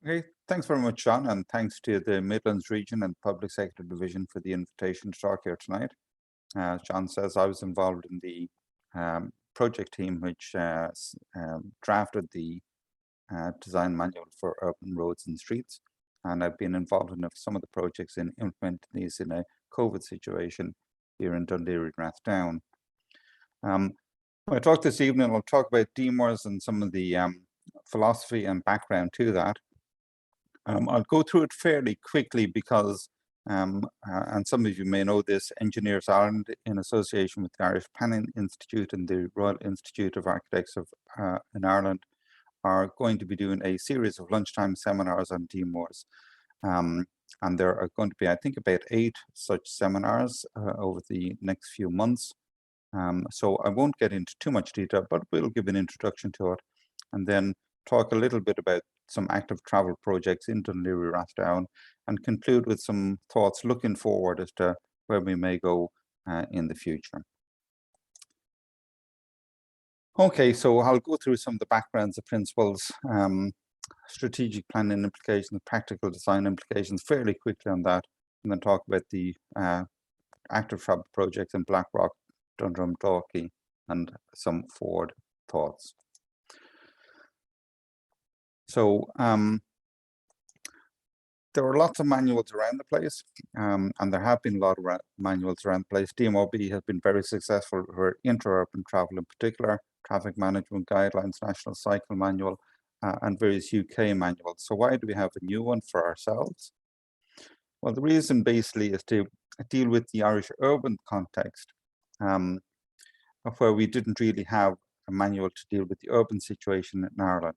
Okay, thanks very much, Seán, and thanks to the Midlands Region and Public Sector Division for the invitation to talk here tonight. As Seán says, I was involved in the project team which drafted the design manual for urban roads and streets, and I've been involved in some of the projects in implementing these in a COVID situation here in Dundrum and Rathdown. When I talk this evening, I'll talk about DMURS and some of the philosophy and background to that. I'll go through it fairly quickly because, and some of you may know this, Engineers Ireland, in association with the Irish Planning Institute and the Royal Institute of Architects in Ireland, are going to be doing a series of lunchtime seminars on DMURS. And there are going to be, I think, about 8 such seminars over the next few months. So I won't get into too much detail, but we'll give an introduction to it and then talk a little bit about some active travel projects in Dundrum and Rathdown and conclude with some thoughts looking forward as to where we may go in the future. Okay, so I'll go through some of the backgrounds, the principles, strategic planning implications, practical design implications fairly quickly on that, and then talk about the active travel projects in Blackrock, Dundrum, Dalkey, and some forward thoughts. So there are lots of manuals around the place, and there have been a lot of manuals around the place. DMOB has been very successful for inter-urban travel in particular, traffic management guidelines, national cycle manual, and various UK manuals. So why do we have a new one for ourselves? Well, the reason basically is to deal with the Irish urban context, where we didn't really have a manual to deal with the urban situation in Ireland.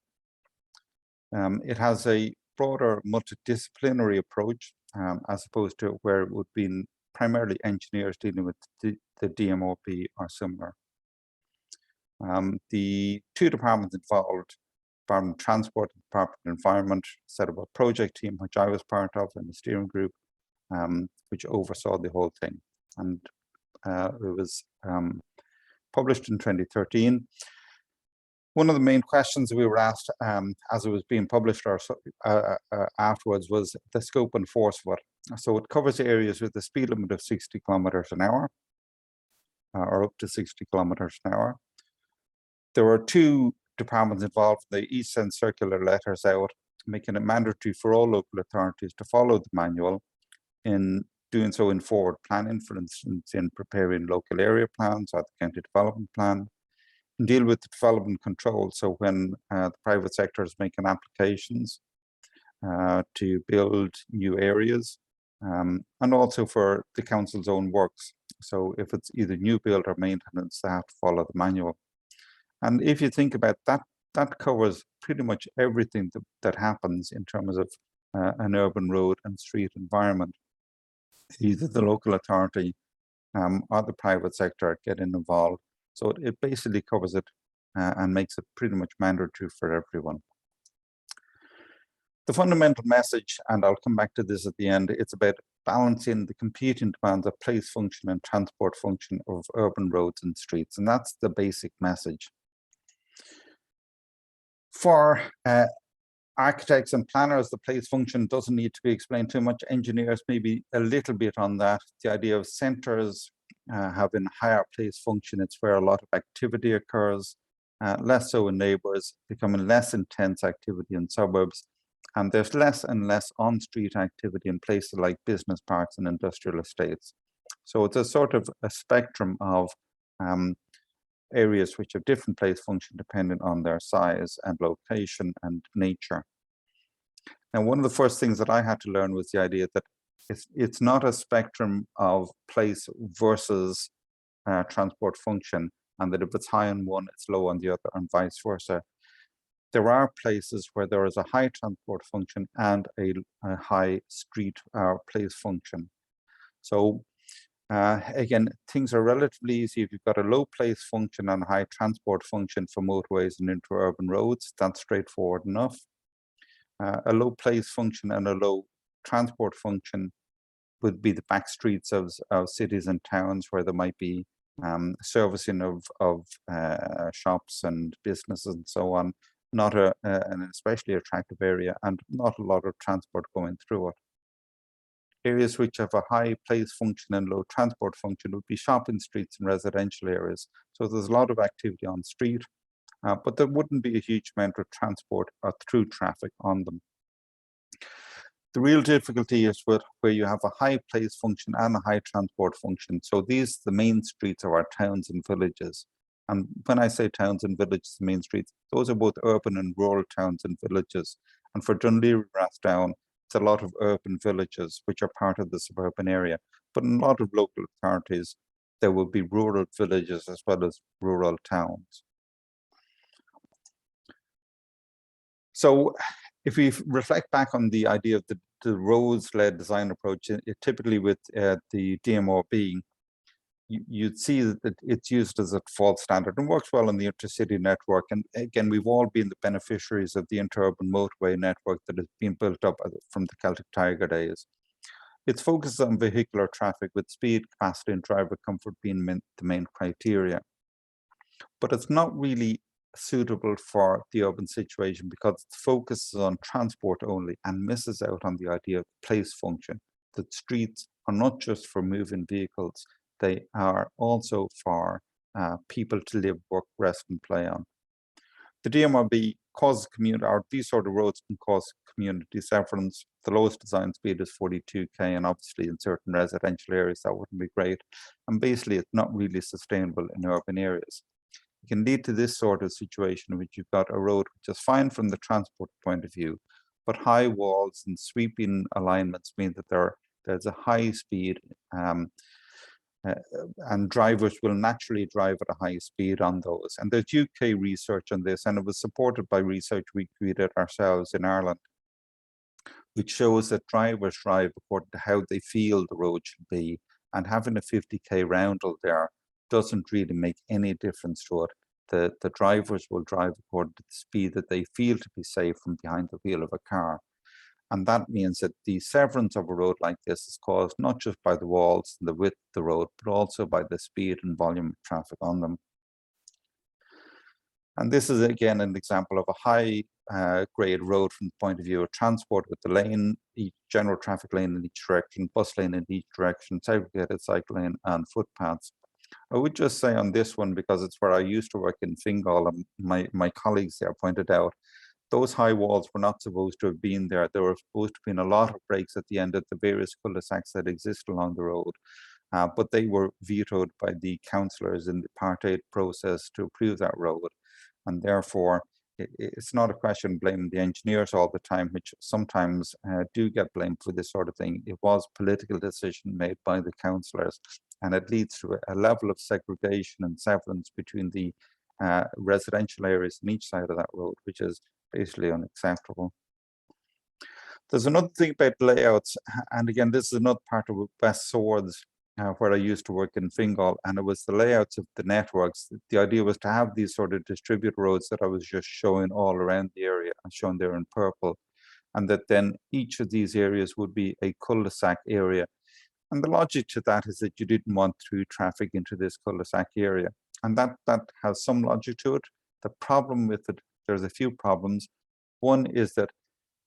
It has a broader multidisciplinary approach as opposed to where it would be primarily engineers dealing with the DMOB or similar. The 2 departments involved, Department of Transport and Department of Environment, set up a project team, which I was part of in the steering group, which oversaw the whole thing. And it was published in 2013. One of the main questions we were asked as it was being published or afterwards was the scope and force of it. So it covers areas with a speed limit of 60 kilometers an hour or up to 60 kilometers an hour. There were 2 departments involved. They each sent circular letters out, making it mandatory for all local authorities to follow the manual in doing so in forward planning, for instance, in preparing local area plans or the county development plan, and deal with the development control. So when the private sector is making applications to build new areas, and also for the council's own works. So if it's either new build or maintenance, they have to follow the manual. And if you think about that, that covers pretty much everything that happens in terms of an urban road and street environment. Either the local authority or the private sector getting involved. So it basically covers it and makes it pretty much mandatory for everyone. The fundamental message, and I'll come back to this at the end, it's about balancing the competing demands of place function and transport function of urban roads and streets. And that's the basic message. For architects and planners, the place function doesn't need to be explained too much. Engineers, maybe a little bit on that. The idea of centres having higher place function, it's where a lot of activity occurs, less so in neighbours, becoming less intense activity in suburbs, and there's less and less on-street activity in places like business parks and industrial estates. So it's a sort of a spectrum of areas which have different place function depending on their size and location and nature. And one of the first things that I had to learn was the idea that it's not a spectrum of place versus transport function, and that if it's high on one, it's low on the other, and vice versa. There are places where there is a high transport function and a high street place function. So again, things are relatively easy. If you've got a low place function and high transport function for motorways and inter-urban roads, that's straightforward enough. A low place function and a low transport function would be the back streets of cities and towns where there might be servicing of shops and businesses and so on, not an especially attractive area, and not a lot of transport going through it. Areas which have a high place function and low transport function would be shopping streets and residential areas. So there's a lot of activity on street, but there wouldn't be a huge amount of transport or through traffic on them. The real difficulty is with where you have a high place function and a high transport function. So these are the main streets of our towns and villages. And when I say towns and villages, the main streets, those are both urban and rural towns and villages. And for Dundrum, Rathdown, it's a lot of urban villages which are part of the suburban area. But in a lot of local authorities, there will be rural villages as well as rural towns. So if we reflect back on the idea of the roads-led design approach, typically with the DMURS, you'd see that it's used as a default standard and works well on the intercity network. And again, we've all been the beneficiaries of the interurban motorway network that has been built up from the Celtic Tiger days. It's focused on vehicular traffic with speed, capacity, and driver comfort being the main criteria. But it's not really suitable for the urban situation because it focuses on transport only and misses out on the idea of place function, that streets are not just for moving vehicles, they are also for people to live, work, rest, and play on. The DMURS causes community, or these sort of roads can cause community severance. The lowest design speed is 42k, and obviously in certain residential areas that wouldn't be great. And basically, it's not really sustainable in urban areas. It can lead to this sort of situation, which you've got a road which is fine from the transport point of view, but high walls and sweeping alignments mean that there's a high speed and drivers will naturally drive at a high speed on those. And there's UK research on this, and it was supported by research we created ourselves in Ireland, which shows that drivers drive according to how they feel the road should be, and having a 50k roundel there doesn't really make any difference to it. The drivers will drive according to the speed that they feel to be safe from behind the wheel of a car. And that means that the severance of a road like this is caused not just by the walls and the width of the road, but also by the speed and volume of traffic on them. And this is again an example of a high grade road from the point of view of transport, with the lane, each general traffic lane in each direction, bus lane in each direction, segregated cycle lane, and footpaths. I would just say on this one, because it's where I used to work in Fingal, and my colleagues there pointed out, those high walls were not supposed to have been there. There were supposed to have been a lot of breaks at the end of the various cul-de-sacs that exist along the road, but they were vetoed by the councillors in the apartheid process to approve that road. And therefore, it's not a question of blaming the engineers all the time, which sometimes do get blamed for this sort of thing. It was a political decision made by the councillors, and it leads to a level of segregation and severance between the residential areas on each side of that road, which is basically unacceptable. There's another thing about layouts, and again, this is another part of West Swords, where I used to work in Fingal, and it was the layouts of the networks. The idea was to have these sort of distributed roads that I was just showing all around the area, and shown there in purple, and that then each of these areas would be a cul-de-sac area. And the logic to that is that you didn't want through traffic into this cul-de-sac area, and that has some logic to it. The problem with it, there's a few problems. One is that,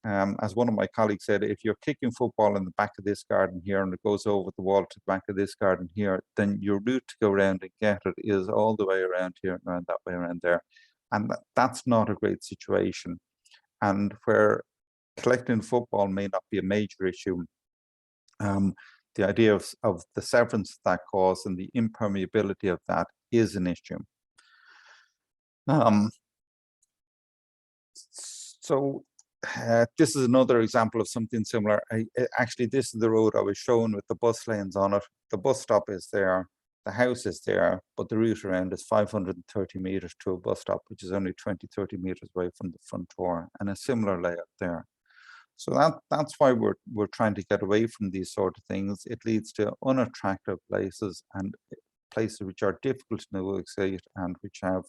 as one of my colleagues said, if you're kicking football in the back of this garden here and it goes over the wall to the back of this garden here, then your route to go around and get it is all the way around here and around that way around there. And that's not a great situation. And where collecting football may not be a major issue, the idea of the severance that cause and the impermeability of that is an issue. So this is another example of something similar. Actually, this is the road I was shown with the bus lanes on it. The bus stop is there, the house is there, but the route around is 530 meters to a bus stop, which is only 20-30 meters away from the front door, and a similar layout there. So that's why we're trying to get away from these sort of things. It leads to unattractive places and places which are difficult to negotiate and which have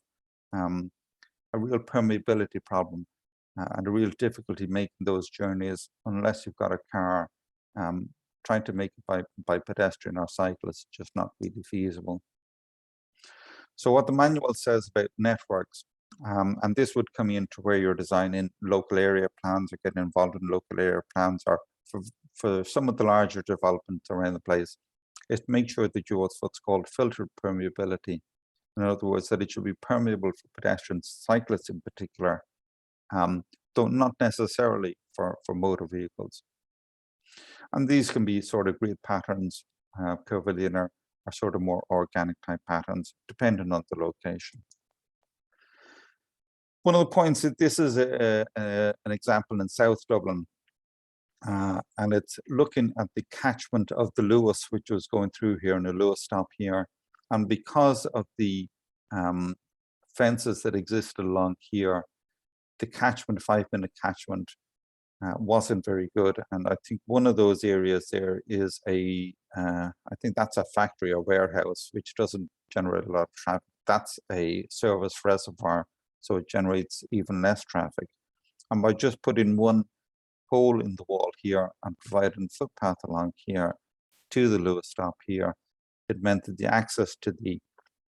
a real permeability problem and a real difficulty making those journeys unless you've got a car. Trying to make it by pedestrian or cyclist is just not really feasible. So what the manual says about networks, And this would come into where you're designing local area plans or getting involved in local area plans, or for some of the larger developments around the place, is to make sure that you have what's called filtered permeability. In other words, that it should be permeable for pedestrians, cyclists in particular, though not necessarily for motor vehicles. And these can be sort of grid patterns, curvilinear, or sort of more organic type patterns, depending on the location. One of the points that this is an example in South Dublin, and it's looking at the catchment of the Luas, which was going through here, and the Luas stop here. And because of the fences that existed along here, the catchment, 5-minute catchment, wasn't very good. And I think one of those areas there is I think that's a factory or warehouse, which doesn't generate a lot of traffic. That's a service reservoir, so it generates even less traffic. And by just putting one hole in the wall here and providing footpath along here to the Luas stop here, it meant that the access to the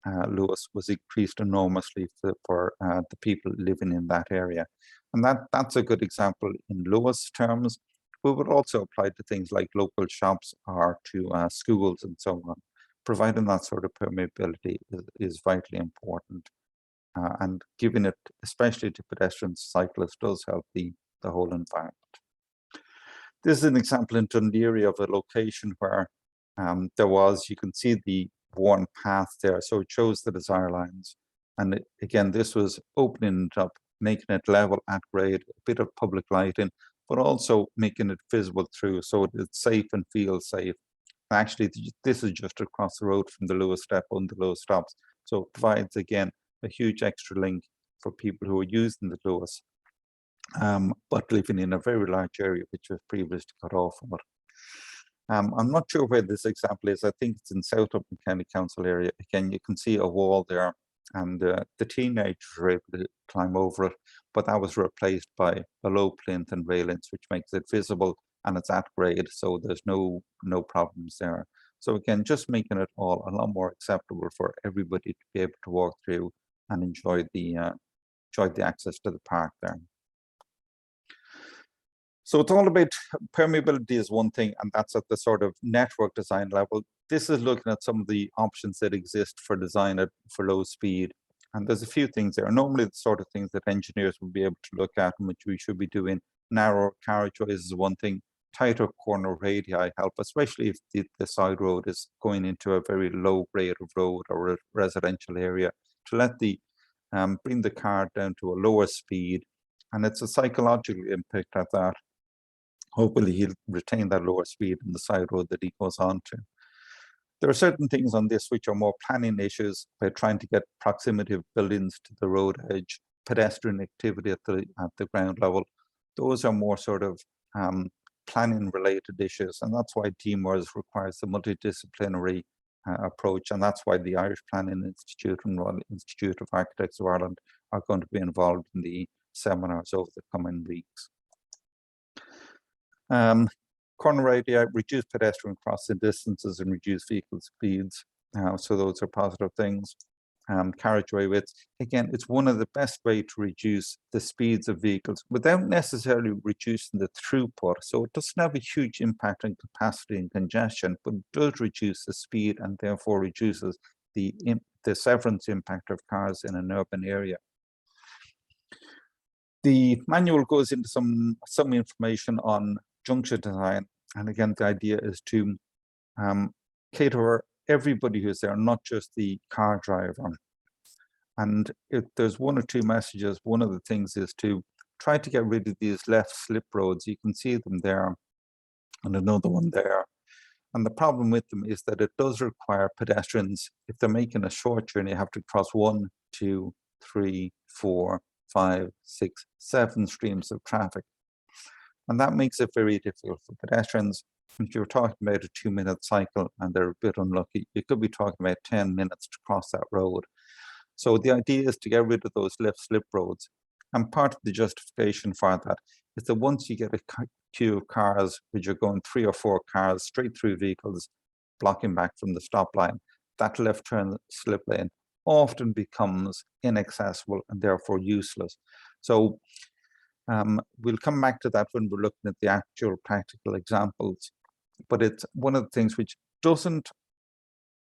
Luas was increased enormously for the people living in that area. And that's a good example in Luas terms. We would also apply to things like local shops or to schools and so on. Providing that sort of permeability is vitally important. And giving it, especially to pedestrians, cyclists, does help the whole environment. This is an example in Dundrum of a location where you can see the worn path there, so it shows the desire lines. And again, this was opening it up, making it level at grade, a bit of public lighting, but also making it visible through, so it's safe and feels safe. Actually, this is just across the road from the Luas step on the Luas stops, so it provides, again, a huge extra link for people who are using the Luas, but living in a very large area which was previously cut off from it. I'm not sure where this example is. I think it's in South Dublin County Council area. Again, you can see a wall there, and the teenagers were able to climb over it, but that was replaced by a low plinth and railings, which makes it visible, and it's at grade, so there's no problems there. So again, just making it all a lot more acceptable for everybody to be able to walk through and enjoy the access to the park there. So it's all about permeability is one thing, and that's at the sort of network design level. This is looking at some of the options that exist for design for low speed. And there's a few things there. Normally the sort of things that engineers will be able to look at, and which we should be doing. Narrow carriageways is one thing. Tighter corner radii help, especially if the side road is going into a very low grade of road or a residential area, to let bring the car down to a lower speed. And it's a psychological impact at that. Hopefully he'll retain that lower speed in the side road that he goes on to. There are certain things on this which are more planning issues, by trying to get proximity of buildings to the road edge, pedestrian activity at the ground level. Those are more sort of planning related issues, and that's why DMURS requires a multidisciplinary approach, and that's why the Irish Planning Institute and Royal Institute of Architects of Ireland are going to be involved in the seminars over the coming weeks. Corner radii, reduce pedestrian crossing distances and reduce vehicle speeds. So those are positive things. Carriageway width, again, it's one of the best ways to reduce the speeds of vehicles without necessarily reducing the throughput. So it doesn't have a huge impact on capacity and congestion, but it does reduce the speed and therefore reduces the severance impact of cars in an urban area. The manual goes into some information on junction design, and again, the idea is to cater everybody who's there, not just the car driver. And if there's one or two messages, one of the things is to try to get rid of these left slip roads. You can see them there, and another one there. And the problem with them is that it does require pedestrians, if they're making a short journey, have to cross 1, 2, 3, 4, 5, 6, 7 streams of traffic. And that makes it very difficult for pedestrians. If you're talking about a 2-minute cycle and they're a bit unlucky, you could be talking about 10 minutes to cross that road. So the idea is to get rid of those left slip roads. And part of the justification for that is that once you get a queue of cars, which are going 3 or 4 cars straight through vehicles, blocking back from the stop line, that left turn slip lane often becomes inaccessible and therefore useless. So we'll come back to that when we're looking at the actual practical examples, but it's one of the things which doesn't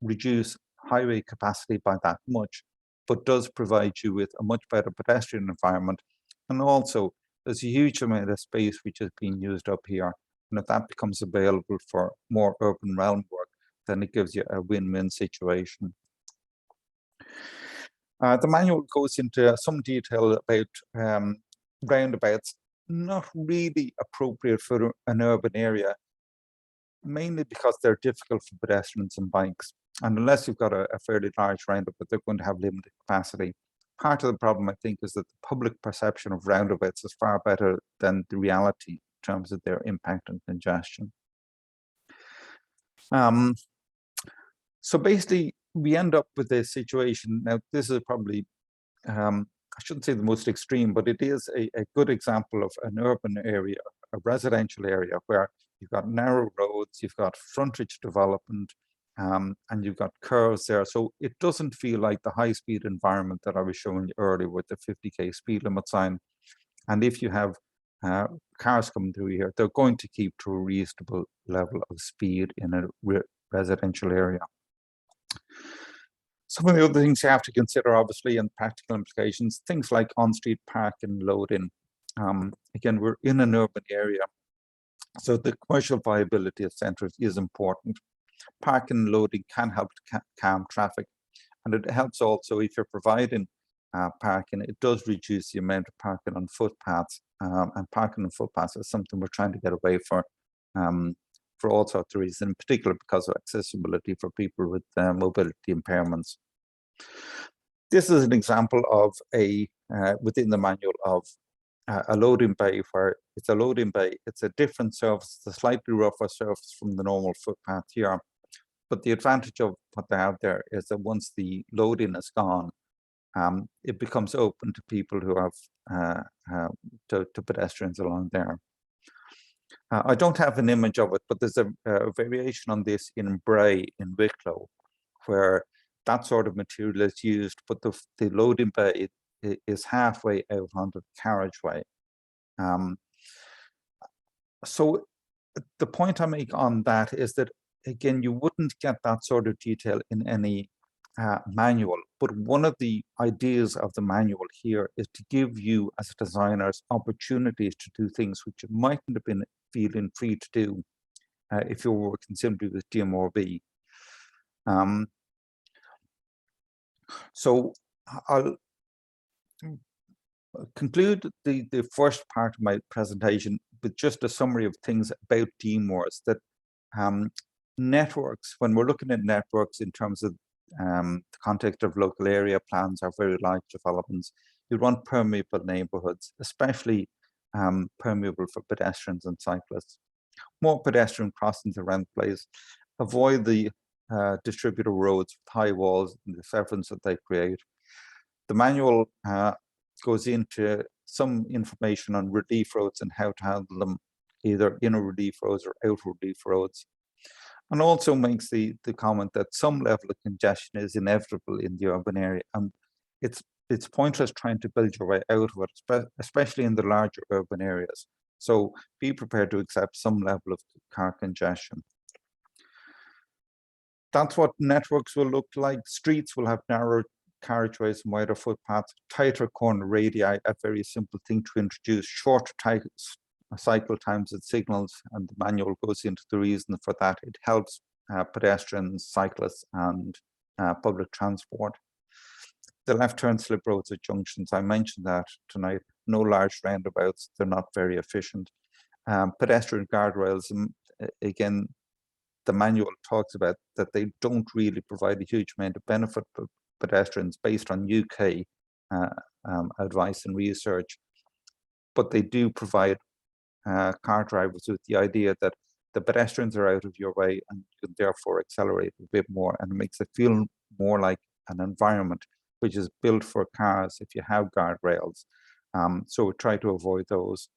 reduce highway capacity by that much, but does provide you with a much better pedestrian environment. And also there's a huge amount of space which is being used up here. And if that becomes available for more urban realm work, then it gives you a win-win situation. The manual goes into some detail about roundabouts, not really appropriate for an urban area, mainly because they're difficult for pedestrians and bikes. And unless you've got a fairly large roundabout, they're going to have limited capacity. Part of the problem, I think, is that the public perception of roundabouts is far better than the reality in terms of their impact and congestion. So basically, we end up with a situation. Now, this is probably, I shouldn't say the most extreme, but it is a good example of an urban area, a residential area, where you've got narrow roads, you've got frontage development, and you've got curves there. So it doesn't feel like the high-speed environment that I was showing you earlier with the 50k speed limit sign. And if you have cars coming through here, they're going to keep to a reasonable level of speed in a residential area. Some of the other things you have to consider, obviously, and practical implications, things like on-street park and load-in. Again, we're in an urban area, so the commercial viability of centres is important. Parking and loading can help to calm traffic, and it helps also if you're providing parking. It does reduce the amount of parking on footpaths, and parking on footpaths is something we're trying to get away for all sorts of reasons, in particular because of accessibility for people with mobility impairments. This is an example of within the manual of a loading bay, where it's a loading bay. It's a different surface, it's a slightly rougher surface from the normal footpath here. But the advantage of what they have there is that once the loading is gone, it becomes open to people who have to pedestrians along there. I don't have an image of it, but there's a variation on this in Bray in Wicklow, where that sort of material is used, but the loading bay is halfway out onto the carriageway. So the point I make on that is that, again, you wouldn't get that sort of detail in any manual, but one of the ideas of the manual here is to give you as designers opportunities to do things which you mightn't have been feeling free to do if you were working simply with DMURS. So I'll conclude the first part of my presentation with just a summary of things about DMURS, that networks, when we're looking at networks in terms of the context of local area plans or very large developments, you want permeable neighbourhoods, especially permeable for pedestrians and cyclists. More pedestrian crossings around the place. Avoid the distributor roads with high walls and the severance that they create. The manual goes into some information on relief roads and how to handle them, either inner relief roads or outer relief roads. And also makes the comment that some level of congestion is inevitable in the urban area, and it's pointless trying to build your way out of it, especially in the larger urban areas. So be prepared to accept some level of car congestion. That's what networks will look like. Streets will have narrow carriageways and wider footpaths, tighter corner radii, a very simple thing to introduce, shorter cycle times at signals, and the manual goes into the reason for that. It helps pedestrians, cyclists, and public transport. The left turn slip roads at junctions, I mentioned that tonight. No large roundabouts, they're not very efficient. Pedestrian guardrails, again, the manual talks about that they don't really provide a huge amount of benefit for pedestrians based on UK advice and research, but they do provide car drivers with the idea that the pedestrians are out of your way and you can therefore accelerate a bit more, and it makes it feel more like an environment which is built for cars if you have guardrails. So we try to avoid those.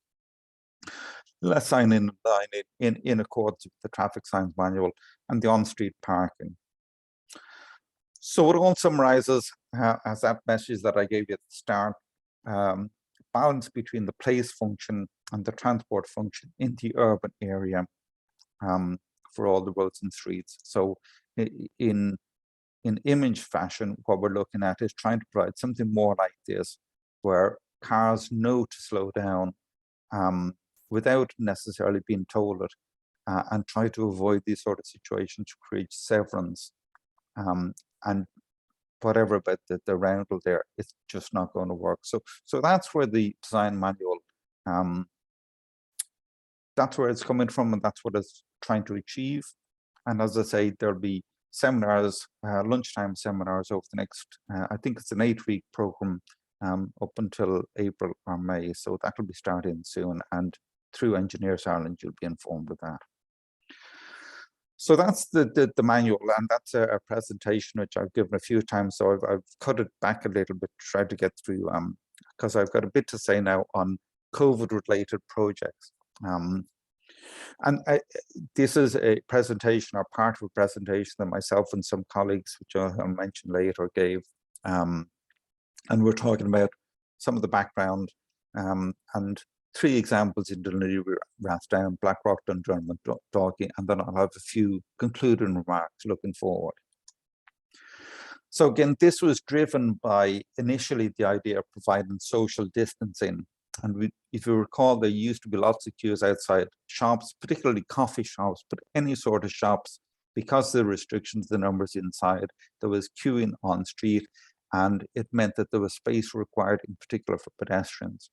Let's sign in accordance with the traffic signs manual and the on-street parking. So it all summarizes as that message that I gave you at the start, balance between the place function and the transport function in the urban area for all the roads and streets. So in image fashion, what we're looking at is trying to provide something more like this, where cars know to slow down without necessarily being told it, and try to avoid these sort of situations to create severance. And whatever about the roundel there, it's just not going to work. So that's where the design manual, that's where it's coming from, and that's what it's trying to achieve. And as I say, there'll be seminars, lunchtime seminars over the next, I think it's an 8-week program up until April or May. So that will be starting soon. And through Engineers Ireland, you'll be informed of that. So that's the manual, and that's a presentation which I've given a few times. So I've cut it back a little bit, tried to get through, because I've got a bit to say now on COVID-related projects. This is a presentation, or part of a presentation that myself and some colleagues, which I'll mention later, gave. And we're talking about some of the background and 3 examples in Dundrum, Rathdown, Blackrock, Dundrum, and Dalkey, and then I'll have a few concluding remarks looking forward. So again, this was driven by initially the idea of providing social distancing. And if you recall, there used to be lots of queues outside shops, particularly coffee shops, but any sort of shops, because of the restrictions, the numbers inside, there was queuing on street, and it meant that there was space required, in particular for pedestrians.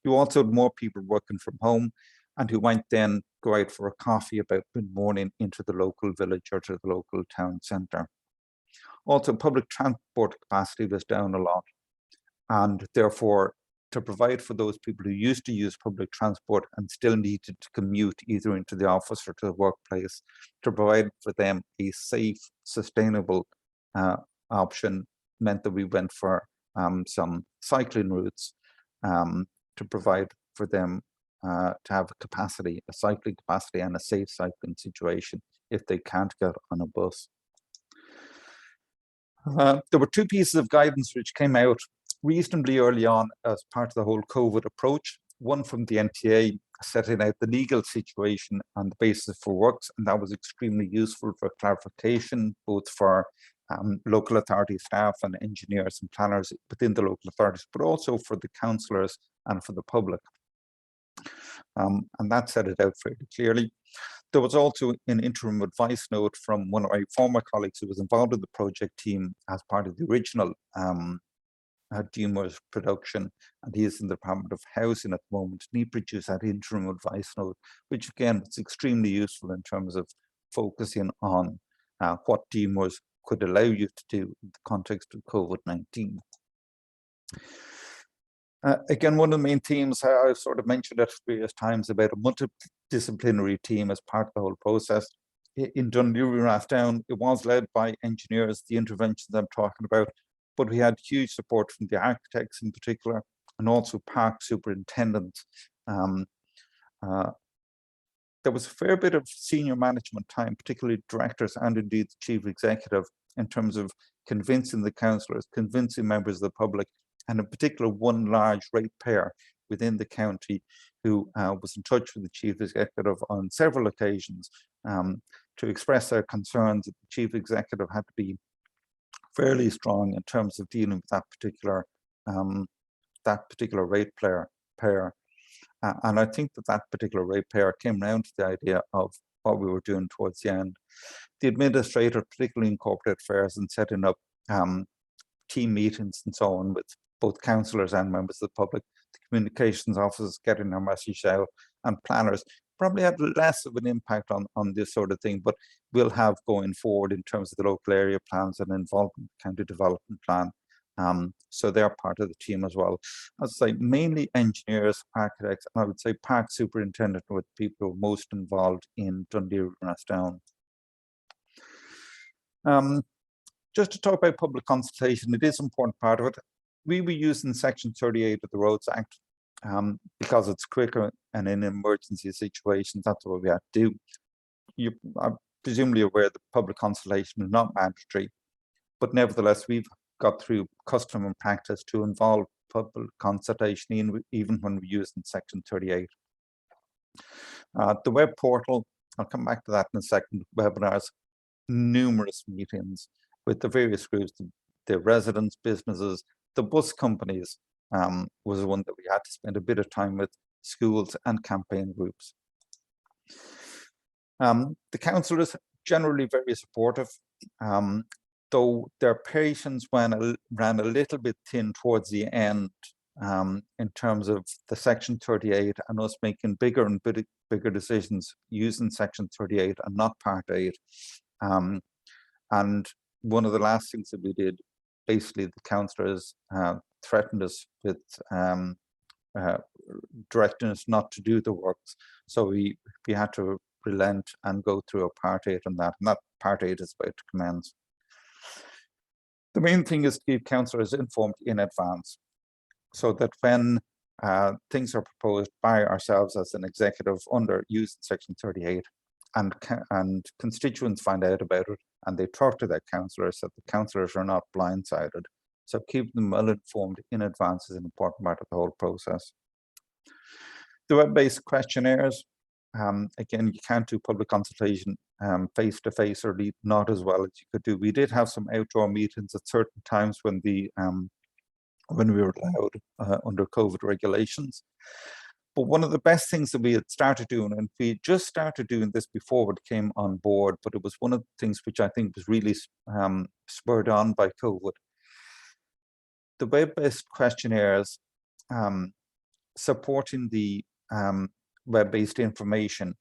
You also had more people working from home, and who might then go out for a coffee about mid-morning into the local village or to the local town centre. Also, public transport capacity was down a lot, and therefore, to provide for those people who used to use public transport and still needed to commute either into the office or to the workplace, to provide for them a safe, sustainable option meant that we went for some cycling routes to provide for them to have a cycling capacity and a safe cycling situation if they can't get on a bus. There were 2 pieces of guidance which came out reasonably early on as part of the whole COVID approach. One from the NTA setting out the legal situation and the basis for works, and that was extremely useful for clarification, both for local authority staff and engineers and planners within the local authorities, but also for the councillors and for the public. And that set it out fairly clearly. There was also an interim advice note from one of my former colleagues who was involved in the project team as part of the original DMURS production, and he is in the Department of Housing at the moment, and he produced that interim advice note, which again was extremely useful in terms of focusing on what DMURS could allow you to do in the context of COVID-19. Again, one of the main themes, I've sort of mentioned it various times, about a multidisciplinary team as part of the whole process. In Dundrum, Rathdown, it was led by engineers, the interventions I'm talking about, but we had huge support from the architects in particular, and also park superintendents. There was a fair bit of senior management time, particularly directors and indeed the chief executive, in terms of convincing the councillors, convincing members of the public, and in particular one large ratepayer within the county who was in touch with the chief executive on several occasions to express their concerns that the chief executive had to be fairly strong in terms of dealing with that particular ratepayer. And I think that particular ratepayer came around to the idea of what we were doing towards the end. The administrator, particularly in corporate affairs, and setting up team meetings and so on with both councillors and members of the public, the communications officers getting their message out, and planners probably had less of an impact on this sort of thing, but will have going forward in terms of the local area plans and involvement in the county development plan. So they're part of the team as well. As I say, mainly engineers, architects, and I would say park superintendent were the people who were most involved in Dundrum and Rathdown. Just to talk about public consultation, it is an important part of it. We were using Section 38 of the Roads Act because it's quicker, and in emergency situations, that's what we had to do. You are presumably aware that public consultation is not mandatory, but nevertheless, we've got through custom and practice to involve public consultation even when we use in Section 38. The web portal, I'll come back to that in a second, webinars, numerous meetings with the various groups, the residents, businesses, the bus companies was one that we had to spend a bit of time with, schools and campaign groups. The councillors generally very supportive, though their patience ran a little bit thin towards the end in terms of the Section 38 and us making bigger and bigger decisions using Section 38 and not Part 8. And one of the last things that we did, basically the councillors threatened us with directing us not to do the works. So we had to relent and go through a Part 8 on that, and that Part 8 is about to commence. The main thing is to keep councillors informed in advance, so that when things are proposed by ourselves as an executive under using Section 38, and constituents find out about it, and they talk to their councillors, that the councillors are not blindsided. So keeping them well informed in advance is an important part of the whole process. The web-based questionnaires, again, you can't do public consultation face-to-face, or not as well as you could do. We did have some outdoor meetings at certain times when we were allowed under COVID regulations. But one of the best things that we had started doing, and we just started doing this before it came on board, but it was one of the things which I think was really spurred on by COVID. The web-based questionnaires supporting the web-based information.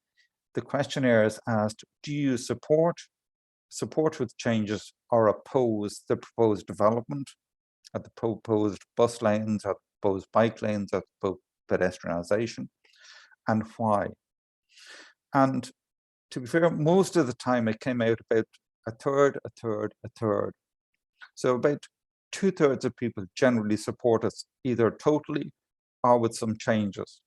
The questionnaires asked, do you support with changes or oppose the proposed development, at the proposed bus lanes, at the proposed bike lanes, at the proposed pedestrianisation, and why? And to be fair, most of the time it came out about a third. So about 2/3 of people generally support us either totally or with some changes,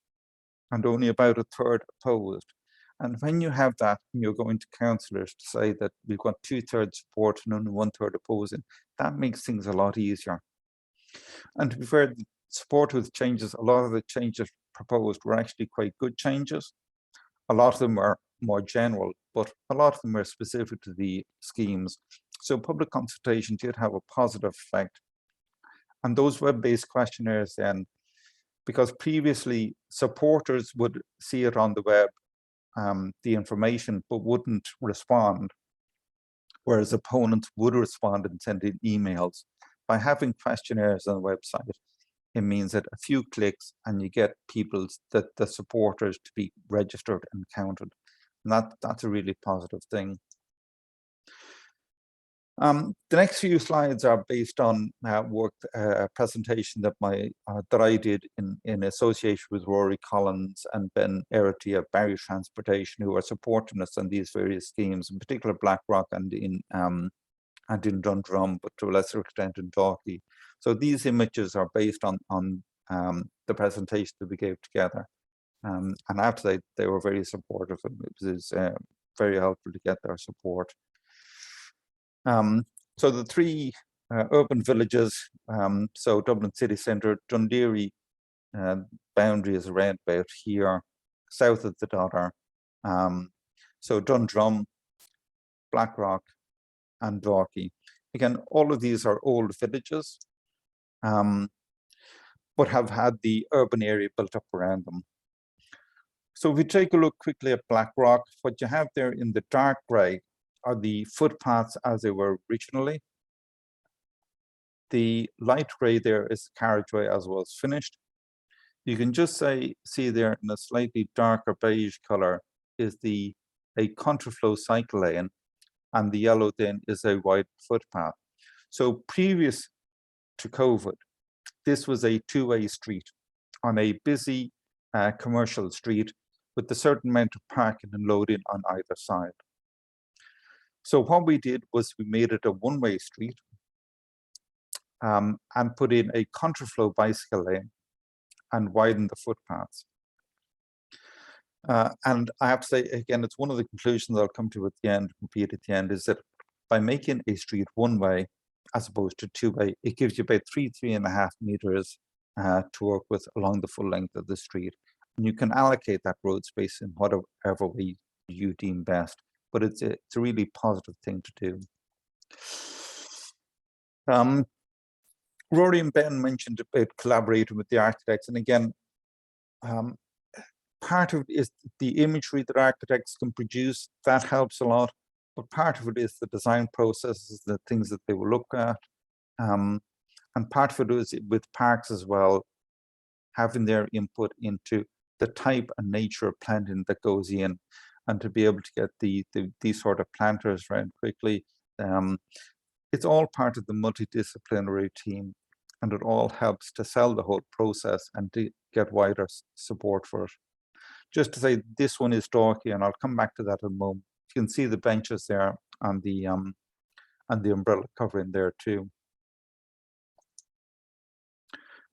and only about a third opposed. And when you have that, and you're going to councillors to say that we've got 2/3 support and only 1/3 opposing, that makes things a lot easier. And to be fair, support with changes, a lot of the changes proposed were actually quite good changes. A lot of them were more general, but a lot of them were specific to the schemes. So public consultation did have a positive effect. And those web-based questionnaires then, because previously supporters would see it on the web, the information, but wouldn't respond, whereas opponents would respond and send in emails. By having questionnaires on the website, it means that a few clicks and you get the supporters to be registered and counted. And that's a really positive thing. The next few slides are based on work presentation that I did in association with Rory Collins and Ben Erity of Barry Transportation, who are supporting us on these various schemes, in particular Blackrock and in Dundrum, but to a lesser extent in Dalkey. So these images are based on the presentation that we gave together. And after they were very supportive, and it was very helpful to get their support. So the three urban villages, so Dublin city centre, Dunleary boundary is around about here, south of the Dodder. So Dundrum, Blackrock and Dalkey. Again, all of these are old villages, but have had the urban area built up around them. So if we take a look quickly at Blackrock, what you have there in the dark grey are the footpaths as they were originally. The light grey there is the carriageway as was finished. You can just see there in a slightly darker beige colour is a contraflow cycle lane, and the yellow then is a wide footpath. So previous to COVID, this was a two-way street on a busy commercial street with a certain amount of parking and loading on either side. So what we did was we made it a one-way street and put in a contraflow bicycle lane and widened the footpaths. And I have to say, again, it's one of the conclusions I'll come to at the end, repeat at the end, is that by making a street one way as opposed to 2 by. It gives you about 3.5 meters to work with along the full length of the street. And you can allocate that road space in whatever way you deem best. But it's a really positive thing to do. Rory and Ben mentioned about collaborating with the architects, and again, part of it is the imagery that architects can produce. That helps a lot, but part of it is the design processes, the things that they will look at, and part of it is with parks as well, having their input into the type and nature of planting that goes in, and to be able to get these sort of planters around quickly. It's all part of the multidisciplinary team, and it all helps to sell the whole process and to get wider support for it. Just to say, this one is Dalkey, and I'll come back to that in a moment. You can see the benches there and the umbrella covering there too.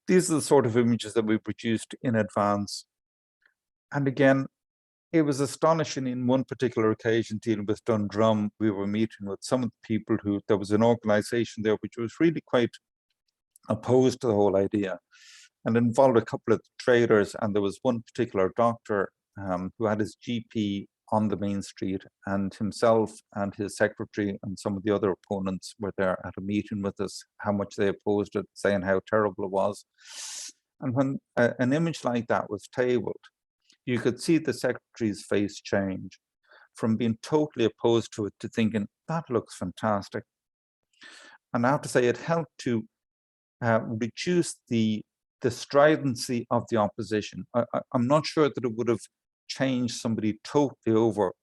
These are the sort of images that we produced in advance. And again, it was astonishing. In one particular occasion dealing with Dundrum, we were meeting with some of the people who, there was an organization there which was really quite opposed to the whole idea, and involved a couple of traders, and there was one particular doctor who had his GP on the main street, and himself and his secretary and some of the other opponents were there at a meeting with us, how much they opposed it, saying how terrible it was. And when an image like that was tabled, you could see the secretary's face change from being totally opposed to it to thinking, that looks fantastic. And I have to say, it helped to reduce the stridency of the opposition. I'm not sure that it would have changed somebody totally over,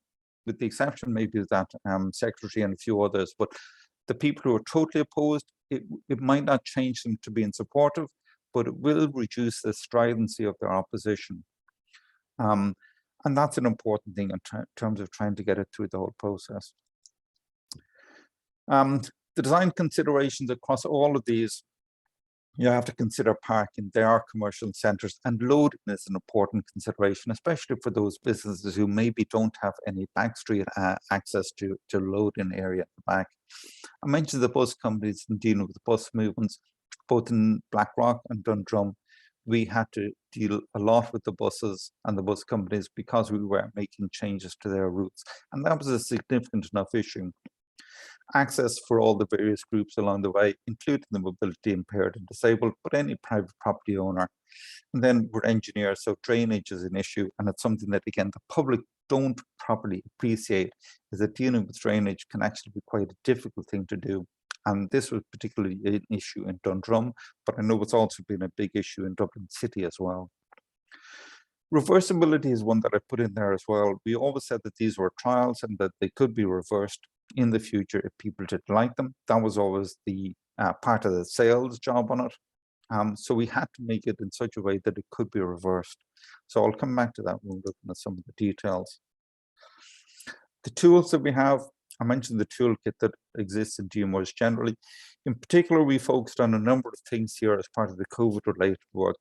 with the exception maybe of that secretary and a few others, but the people who are totally opposed, it might not change them to being supportive, but it will reduce the stridency of their opposition. And that's an important thing in terms of trying to get it through the whole process. The design considerations across all of these, you have to consider parking. They are commercial centres, and loading is an important consideration, especially for those businesses who maybe don't have any backstreet access to loading area at the back. I mentioned the bus companies and dealing with the bus movements, both in Blackrock and Dundrum. We had to deal a lot with the buses and the bus companies because we were making changes to their routes, and that was a significant enough issue. Access for all the various groups along the way, including the mobility impaired and disabled, but any private property owner. And then we're engineers, so drainage is an issue, and it's something that, again, the public don't properly appreciate, is that dealing with drainage can actually be quite a difficult thing to do. And this was particularly an issue in Dundrum, but I know it's also been a big issue in Dublin City as well. Reversibility is one that I put in there as well. We always said that these were trials and that they could be reversed in the future if people didn't like them. That was always the part of the sales job on it. So we had to make it in such a way that it could be reversed. So I'll come back to that when we're looking at some of the details. The tools that we have, I mentioned the toolkit that exists in DMURS generally. In particular, we focused on a number of things here as part of the COVID-related work.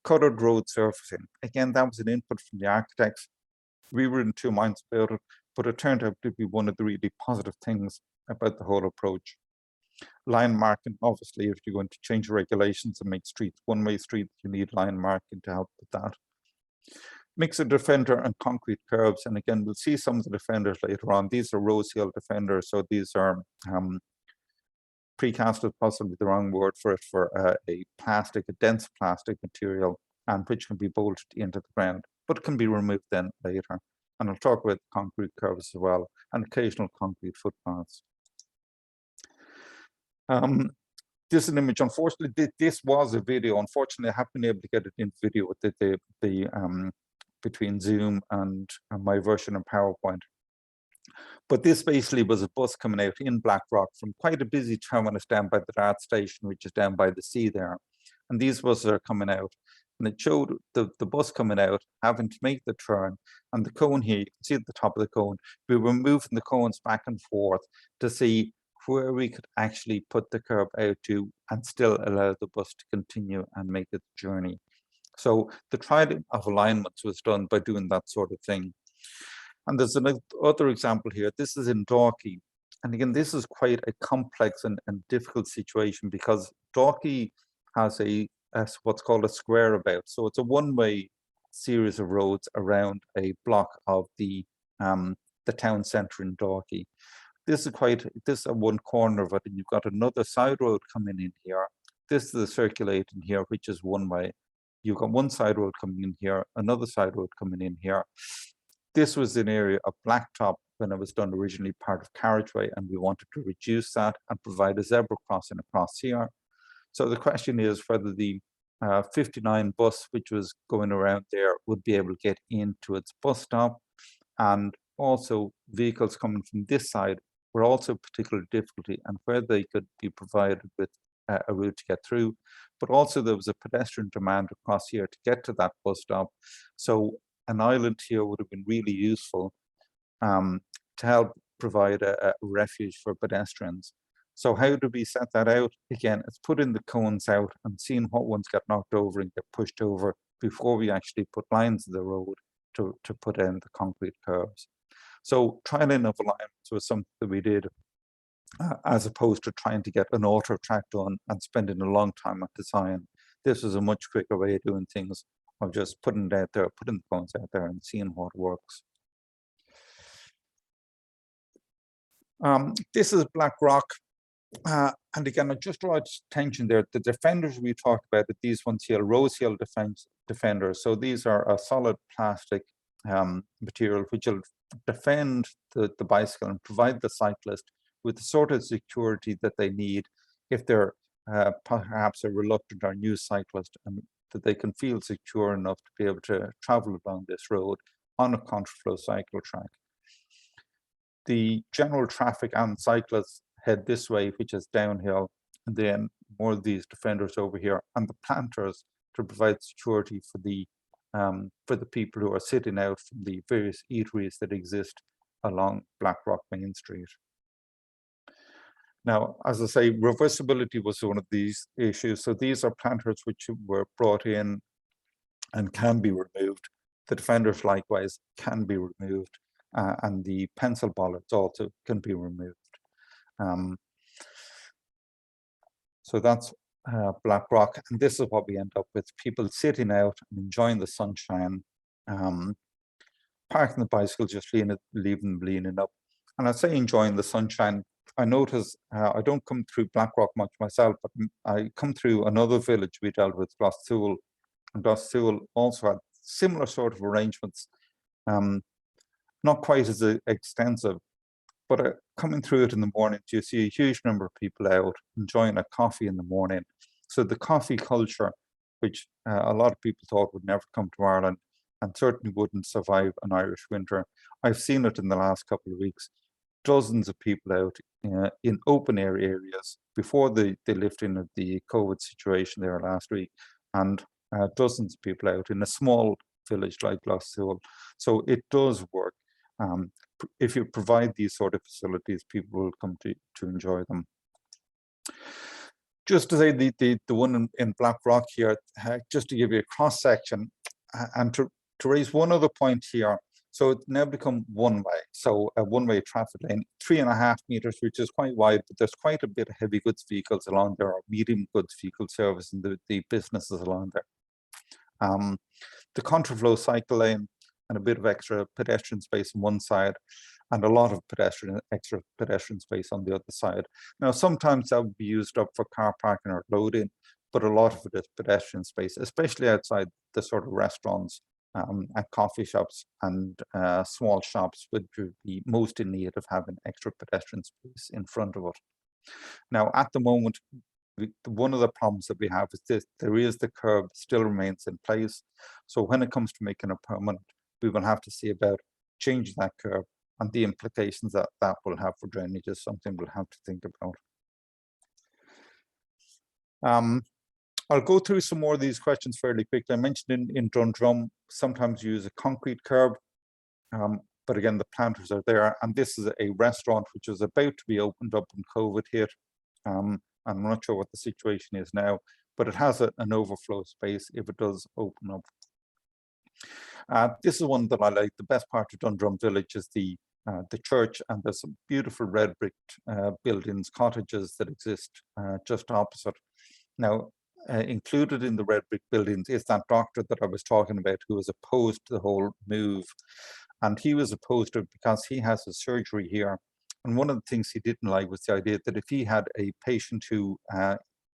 Coloured road surfacing. Again, that was an input from the architects. We were in two minds about it, but it turned out to be one of the really positive things about the whole approach. Line marking, obviously, if you're going to change regulations and make streets one-way streets, you need line marking to help with that. Mix of defender and concrete curbs, and again, we'll see some of the defenders later on. These are rose hill defenders, so these are precast is possibly the wrong word for it, for a dense plastic material, and which can be bolted into the ground, but can be removed then later. And I'll talk about concrete curbs as well, and occasional concrete footpaths. This is an image. Unfortunately, this was a video. Unfortunately, I haven't been able to get it in video with between Zoom and my version of PowerPoint. But this basically was a bus coming out in Blackrock from quite a busy terminus down by the Rathdown station, which is down by the sea there. And these buses are coming out. And it showed the bus coming out, having to make the turn. And the cone here, you can see at the top of the cone, we were moving the cones back and forth to see where we could actually put the curb out to and still allow the bus to continue and make its journey. So the trialing of alignments was done by doing that sort of thing. And there's another example here. This is in Dalkey. and again, this is quite a complex and difficult situation because Dalkey has what's called a square about. So it's a one-way series of roads around a block of the town centre in Dalkey. This is a one corner of it, and you've got another side road coming in here. This is the circulating here, which is one way. You've got one side road coming in here, another side road coming in here. This was an area of blacktop when it was done originally, part of carriageway, and we wanted to reduce that and provide a zebra crossing across here. So the question is whether the 59 bus, which was going around there, would be able to get into its bus stop, and also vehicles coming from this side were also particular difficulty, and where they could be provided with a route to get through. But also there was a pedestrian demand across here to get to that bus stop. So an island here would have been really useful to help provide a refuge for pedestrians. So how do we set that out? Again, it's putting the cones out and seeing what ones get knocked over and get pushed over before we actually put lines in the road to put in the concrete curbs. So trialing of alignments was something that we did as opposed to trying to get an auto track done and spending a long time on design. This was a much quicker way of doing things, of just putting it out there, putting the cones out there and seeing what works. This is Blackrock. And again, I just draw attention there, the defenders we talked about, these ones here, rose heel defenders. So these are a solid plastic material which will defend the bicycle and provide the cyclist with the sort of security that they need if they're perhaps a reluctant or new cyclist, and that they can feel secure enough to be able to travel along this road on a contraflow cycle track. The general traffic and cyclists head this way, which is downhill, and then more of these defenders over here, and the planters to provide security for the people who are sitting out from the various eateries that exist along Blackrock Main Street. Now, as I say, reversibility was one of these issues. So these are planters which were brought in and can be removed. The defenders likewise can be removed, and the pencil bollards also can be removed. So that's Blackrock, and this is what we end up with: people sitting out and enjoying the sunshine, parking the bicycle, just leaving them leaning up. And I say enjoying the sunshine. I notice I don't come through Blackrock much myself, but I come through another village we dealt with, Gloucester, and Gloucester also had similar sort of arrangements, not quite as extensive, but coming through it in the morning, you see a huge number of people out enjoying a coffee in the morning. So the coffee culture, which a lot of people thought would never come to Ireland and certainly wouldn't survive an Irish winter, I've seen it in the last couple of weeks. Dozens of people out in open air areas before the lifting of the COVID situation there last week, and dozens of people out in a small village like Gloucester. So it does work. If you provide these sort of facilities, people will come to enjoy them. Just to say the one in Blackrock here, just to give you a cross section, and to raise one other point here. So it's now become one way. So a one-way traffic lane, 3.5 meters, which is quite wide, but there's quite a bit of heavy goods vehicles along there, or medium goods vehicle service, and the businesses along there. The contraflow cycle lane and a bit of extra pedestrian space on one side, and a lot of extra pedestrian space on the other side. Now, sometimes that would be used up for car parking or loading, but a lot of it is pedestrian space, especially outside the sort of restaurants and coffee shops and small shops, which would be most in need of having extra pedestrian space in front of it. Now, at the moment, one of the problems that we have is this: there is the curb still remains in place. So when it comes to making it permanent, we will have to see about changing that curb, and the implications that that will have for drainage is something we'll have to think about. I'll go through some more of these questions fairly quickly. I mentioned in Dundrum, sometimes you use a concrete curb, but again, the planters are there. And this is a restaurant which was about to be opened up when COVID hit. I'm not sure what the situation is now, but it has an overflow space if it does open up. This is one that I like. The best part of Dundrum Village is the the church, and there's some beautiful red brick buildings, cottages that exist just opposite. Now, included in the red brick buildings is that doctor that I was talking about who was opposed to the whole move. And he was opposed to it because he has a surgery here. And one of the things he didn't like was the idea that if he had a patient who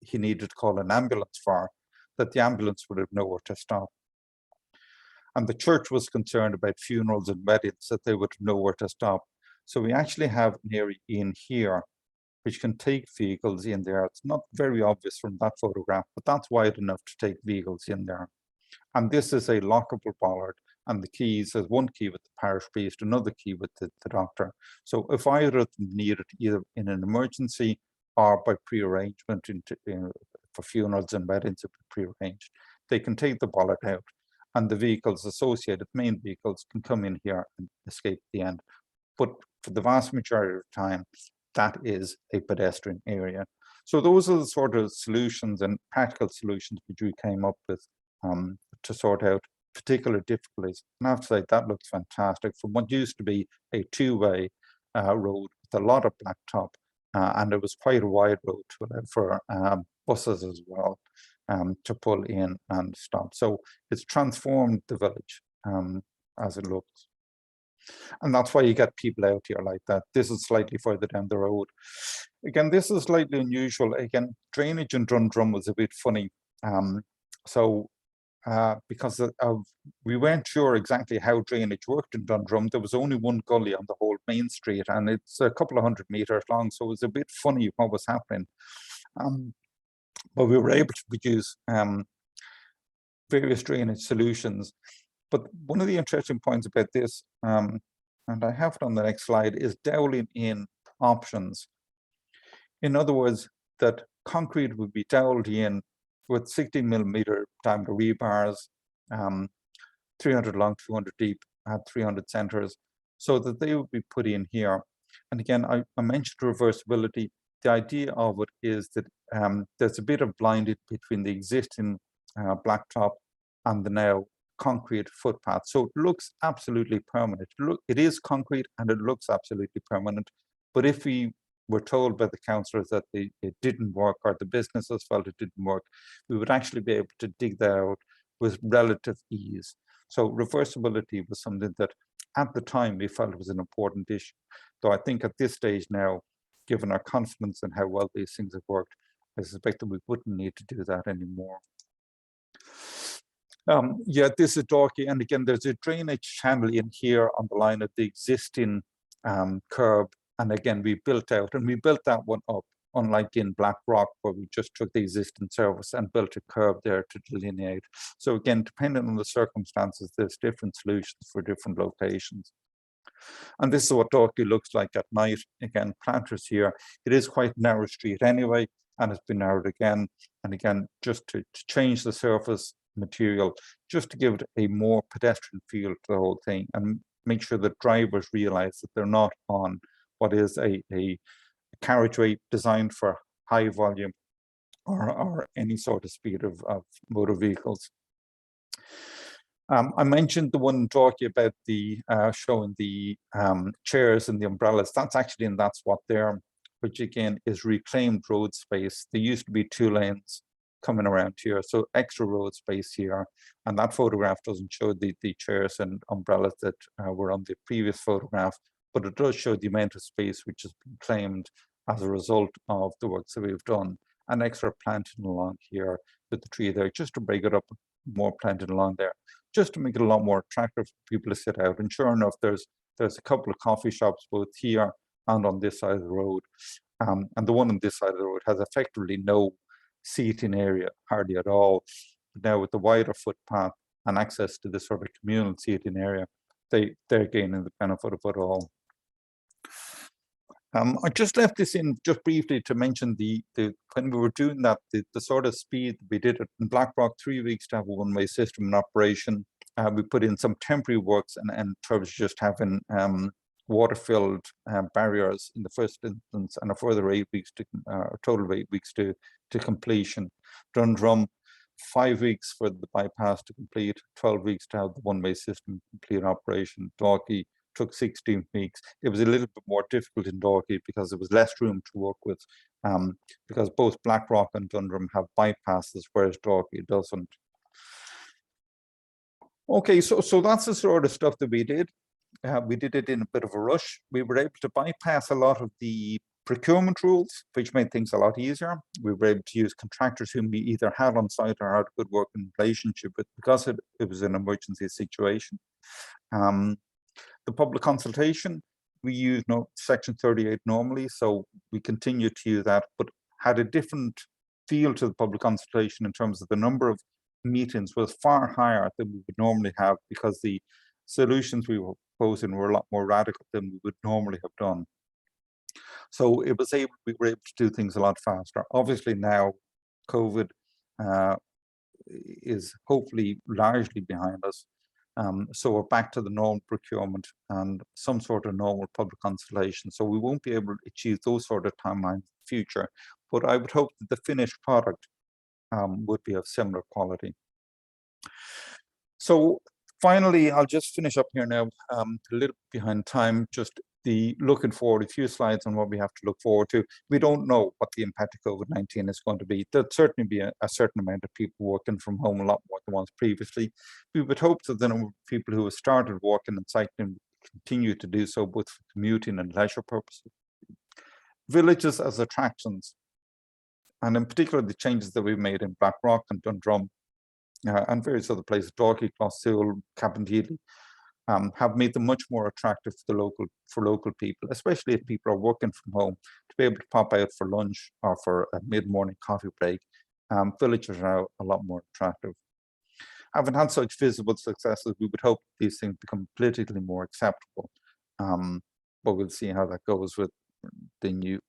he needed to call an ambulance for, that the ambulance would have nowhere to stop. And the church was concerned about funerals and weddings, that they would have nowhere to stop. So we actually have an area in here which can take vehicles in there. It's not very obvious from that photograph, but that's wide enough to take vehicles in there. And this is a lockable bollard, and the keys, there's one key with the parish priest, another key with the doctor. So if either of them needed, either in an emergency or by pre-arrangement for funerals and weddings, pre-arranged, they can take the bollard out, and the vehicles associated, main vehicles, can come in here and escape at the end. But for the vast majority of the time, that is a pedestrian area. So those are the sort of solutions and practical solutions which we came up with to sort out particular difficulties. And I have to say, that looks fantastic from what used to be a two-way road with a lot of blacktop, and it was quite a wide road to allow for buses as well to pull in and stop. So it's transformed the village as it looks. And that's why you get people out here like that. This is slightly further down the road. Again, this is slightly unusual. Again, drainage in Dundrum was a bit funny. Because we weren't sure exactly how drainage worked in Dundrum. There was only one gully on the whole main street, and it's a couple of 100 meters long, so it was a bit funny what was happening. But we were able to produce various drainage solutions. But one of the interesting points about this, and I have it on the next slide, is Doweling in options. In other words, that concrete would be doweled in with 16mm diameter rebars, 300 long, 200 deep, 300 centers, so that they would be put in here. And again, I mentioned reversibility. The idea of it is that there's a bit of blinding between the existing blacktop and the now concrete footpath. So it looks absolutely permanent. It is concrete and it looks absolutely permanent. But if we were told by the councillors that it didn't work, or the businesses felt it didn't work, we would actually be able to dig that out with relative ease. So reversibility was something that at the time we felt was an important issue. Though I think at this stage now, given our confidence in how well these things have worked, I suspect that we wouldn't need to do that anymore. Yeah, this is Dalkey, and again, there's a drainage channel in here on the line of the existing curb. And again, we built out, and we built that one up, unlike in Blackrock, where we just took the existing service and built a curb there to delineate. So again, depending on the circumstances, there's different solutions for different locations. And this is what Dalkey looks like at night. Again, planters here. It is quite a narrow street anyway, and it's been narrowed again and again, just to change the surface material, just to give it a more pedestrian feel to the whole thing, and make sure that drivers realize that they're not on what is a carriageway designed for high volume or any sort of speed of motor vehicles. I mentioned the one talking about the showing the chairs and the umbrellas. That's actually in that spot there, which again is reclaimed road space. There used to be 2 lanes coming around here, so extra road space here. And that photograph doesn't show the chairs and umbrellas that were on the previous photograph, but it does show the amount of space which has been claimed as a result of the works that we've done. And extra planting along here with the tree there, just to break it up, more planted along there, just to make it a lot more attractive for people to sit out. And sure enough, there's a couple of coffee shops both here and on this side of the road. And the one on this side of the road has effectively no seating area, hardly at all. Now with the wider footpath and access to this sort of communal seating area, they're gaining the benefit of it all. I just left this in just briefly to mention when we were doing that, the sort of speed we did it in Blackrock, 3 weeks to have a one-way system in operation. We put in some temporary works and terms of just having water-filled barriers in the first instance, and a further 8 weeks to a total of 8 weeks to completion. Dundrum, 5 weeks for the bypass to complete, 12 weeks to have the one-way system complete operation. Dalkey, took 16 weeks. It was a little bit more difficult in Dalkey because there was less room to work with, because both Blackrock and Dundrum have bypasses, whereas Dalkey doesn't. Okay, so that's the sort of stuff that we did. We did it in a bit of a rush. We were able to bypass a lot of the procurement rules, which made things a lot easier. We were able to use contractors whom we either had on site or had a good working relationship with, because it was an emergency situation. The public consultation, we use Section 38 normally, so we continue to use that, but had a different feel to the public consultation in terms of the number of meetings was far higher than we would normally have, because the solutions we were proposing were a lot more radical than we would normally have done. So we were able to do things a lot faster. Obviously now COVID is hopefully largely behind us. So we're back to the normal procurement and some sort of normal public consultation. So we won't be able to achieve those sort of timelines in the future, but I would hope that the finished product would be of similar quality. So finally, I'll just finish up here now, a little behind time, just the looking forward, a few slides on what we have to look forward to. We don't know what the impact of COVID-19 is going to be. There'll certainly be a certain amount of people working from home, a lot more than once previously. We would hope that the number of people who have started walking and cycling continue to do so, both for commuting and leisure purposes. Villages as attractions, and in particular the changes that we've made in Blackrock and Dundrum, and various other places, Dalkey, Clossul, Cabinteely, have made them much more attractive for local people, especially if people are working from home, to be able to pop out for lunch or for a mid-morning coffee break. Villages are now a lot more attractive. Having had such visible successes, we would hope these things become politically more acceptable. But we'll see how that goes with the new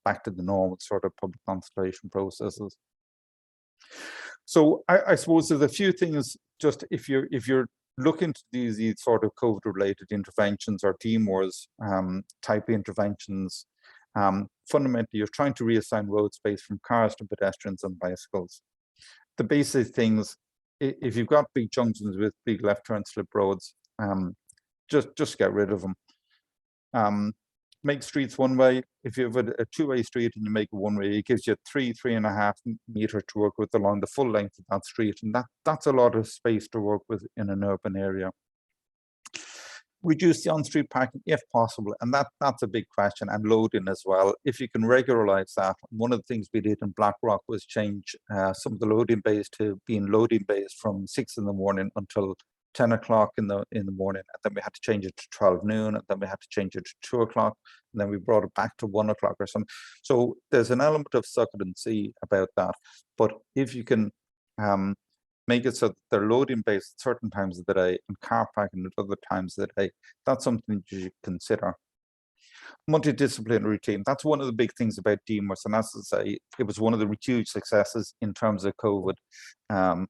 back to the normal sort of public consultation processes. So I suppose there's a few things, just if you're looking to these sort of COVID-related interventions or DMURS type interventions, fundamentally you're trying to reassign road space from cars to pedestrians and bicycles. The basic things, if you've got big junctions with big left turn slip roads, just get rid of them. Make streets one way. If you have a two-way street and you make it one way, it gives you 3.5 meters to work with along the full length of that street, and that's a lot of space to work with in an urban area. Reduce the on-street parking if possible, and that's a big question, and loading as well. If you can regularize that, one of the things we did in Blackrock was change some of the loading bays to being loading bays from 6 in the morning until 10 o'clock in the morning, and then we had to change it to 12 noon, and then we had to change it to 2 o'clock, and then we brought it back to 1 o'clock or something. So there's an element of suck it and see about that. But if you can make it so that they're loading bays at certain times of the day and car parking at other times of the day, that's something you should consider. Multidisciplinary team, that's one of the big things about DMURS, and as I say, it was one of the huge successes in terms of COVID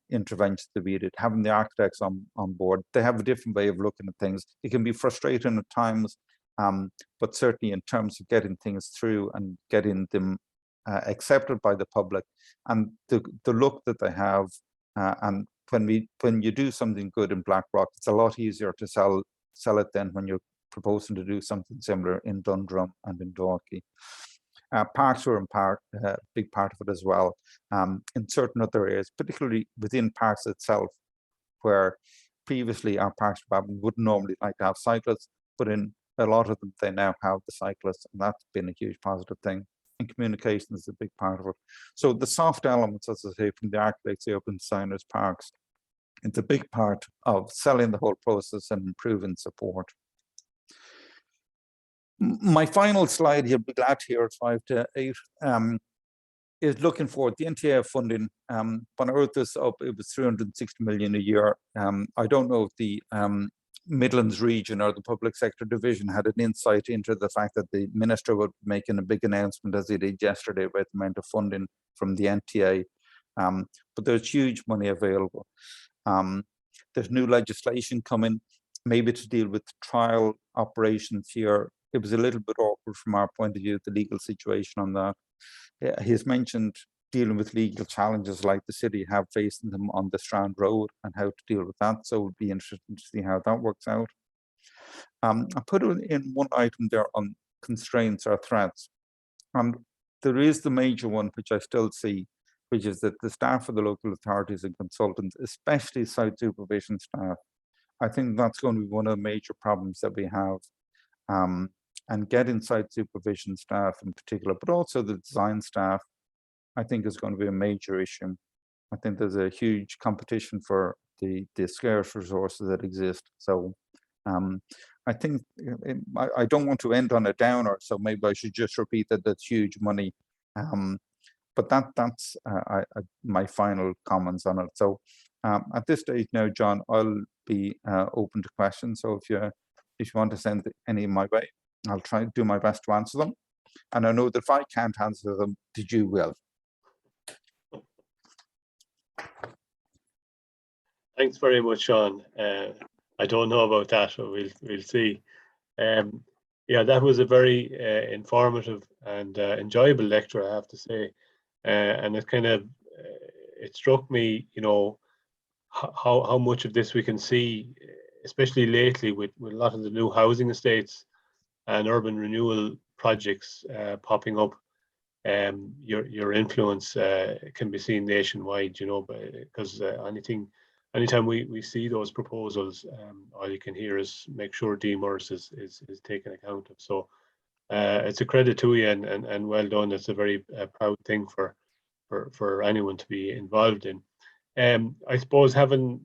interventions that we did. Having the architects on board, they have a different way of looking at things. It can be frustrating at times, but certainly in terms of getting things through and getting them accepted by the public, and the look that they have, and when you do something good in Blackrock, it's a lot easier to sell it than when you're proposing to do something similar in Dundrum and in Dalkey. Parks were a big part of it as well. In certain other areas, particularly within parks itself, where previously our parks department wouldn't normally like to have cyclists, but in a lot of them they now have the cyclists, and that's been a huge positive thing. And communication is a big part of it. So the soft elements, as I say, from the architects, the open designers, parks, it's a big part of selling the whole process and improving support. My final slide, you'll be glad to hear at 5 to 8, is looking forward. The NTA funding, when I wrote this up, it was 360 million a year. I don't know if the Midlands region or the public sector division had an insight into the fact that the minister would be making a big announcement, as he did yesterday, about the amount of funding from the NTA. But there's huge money available. There's new legislation coming, maybe to deal with trial operations here. It was a little bit awkward from our point of view, the legal situation on that. He's mentioned dealing with legal challenges like the city have facing them on the Strand Road and how to deal with that. So it would be interesting to see how that works out. I put it in one item there on constraints or threats. And there is the major one, which I still see, which is that the staff of the local authorities and consultants, especially site supervision staff, I think that's going to be one of the major problems that we have. And getting site supervision staff in particular, but also the design staff, I think is going to be a major issue. I think there's a huge competition for the scarce resources that exist. So I think I don't want to end on a downer, so maybe I should just repeat that that's huge money. But that's my final comments on it. So at this stage now, John, I'll be open to questions. So if you want to send any my way, I'll try to do my best to answer them. And I know that if I can't answer them, that you will. Thanks very much, Seán. I don't know about that, but we'll see. Yeah, that was a very informative and enjoyable lecture, I have to say. And it kind of it struck me, you know, how much of this we can see, especially lately with a lot of the new housing estates and urban renewal projects popping up. Your influence can be seen nationwide, you know, because anytime we see those proposals, all you can hear is make sure DMURS is taken account of. So it's a credit to you and well done. It's a very proud thing for anyone to be involved in. I suppose having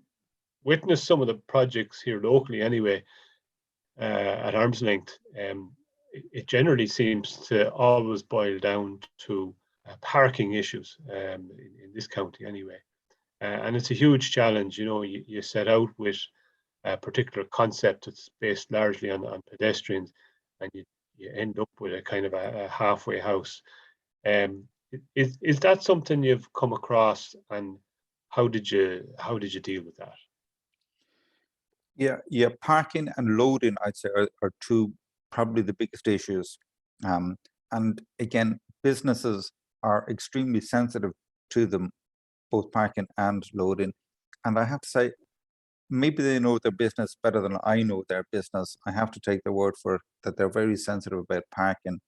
witnessed some of the projects here locally anyway, at arm's length, it generally seems to always boil down to parking issues in this county anyway. And it's a huge challenge. You know, you set out with a particular concept that's based largely on pedestrians, and you end up with a kind of a halfway house. Is that something you've come across, and how did you deal with that? Yeah, parking and loading, I'd say, are two probably the biggest issues. And again, businesses are extremely sensitive to them, both parking and loading. And I have to say, maybe they know their business better than I know their business. I have to take their word for it that they're very sensitive about parking.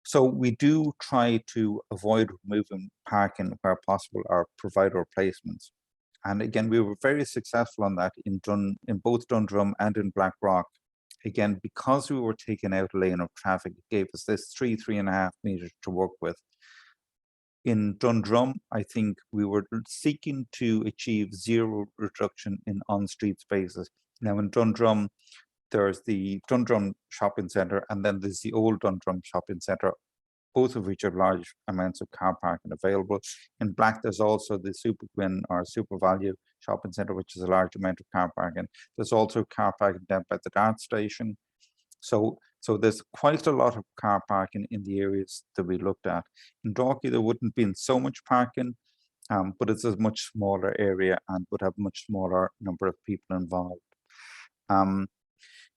So we do try to avoid removing parking where possible or provide replacements. And again, we were very successful on that in both Dundrum and in Blackrock. Again, because we were taking out a lane of traffic, it gave us this 3.5 meters to work with. In Dundrum, I think we were seeking to achieve zero reduction in on-street spaces. Now in Dundrum, there's the Dundrum Shopping Centre, and then there's the old Dundrum Shopping Centre, both of which have large amounts of car parking available. In Black, there's also the Super Gwyn or Super Value Shopping Centre, which is a large amount of car parking. There's also car parking down by the Dart Station. So there's quite a lot of car parking in the areas that we looked at. In Dalkey, there wouldn't be so much parking, but it's a much smaller area and would have much smaller number of people involved.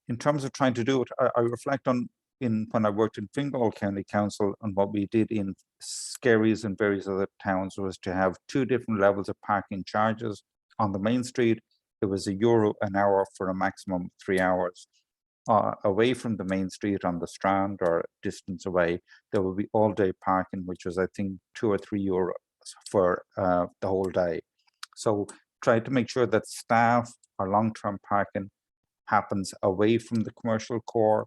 In terms of trying to do it, I reflect on when I worked in Fingal County Council, and what we did in Skerries and various other towns was to have 2 different levels of parking charges. On the main street, it was €1 an hour for a maximum of 3 hours. Away from the main street on the Strand or distance away, there would be all-day parking, which was, I think, €2 or 3 for the whole day. So try to make sure that staff or long-term parking happens away from the commercial core,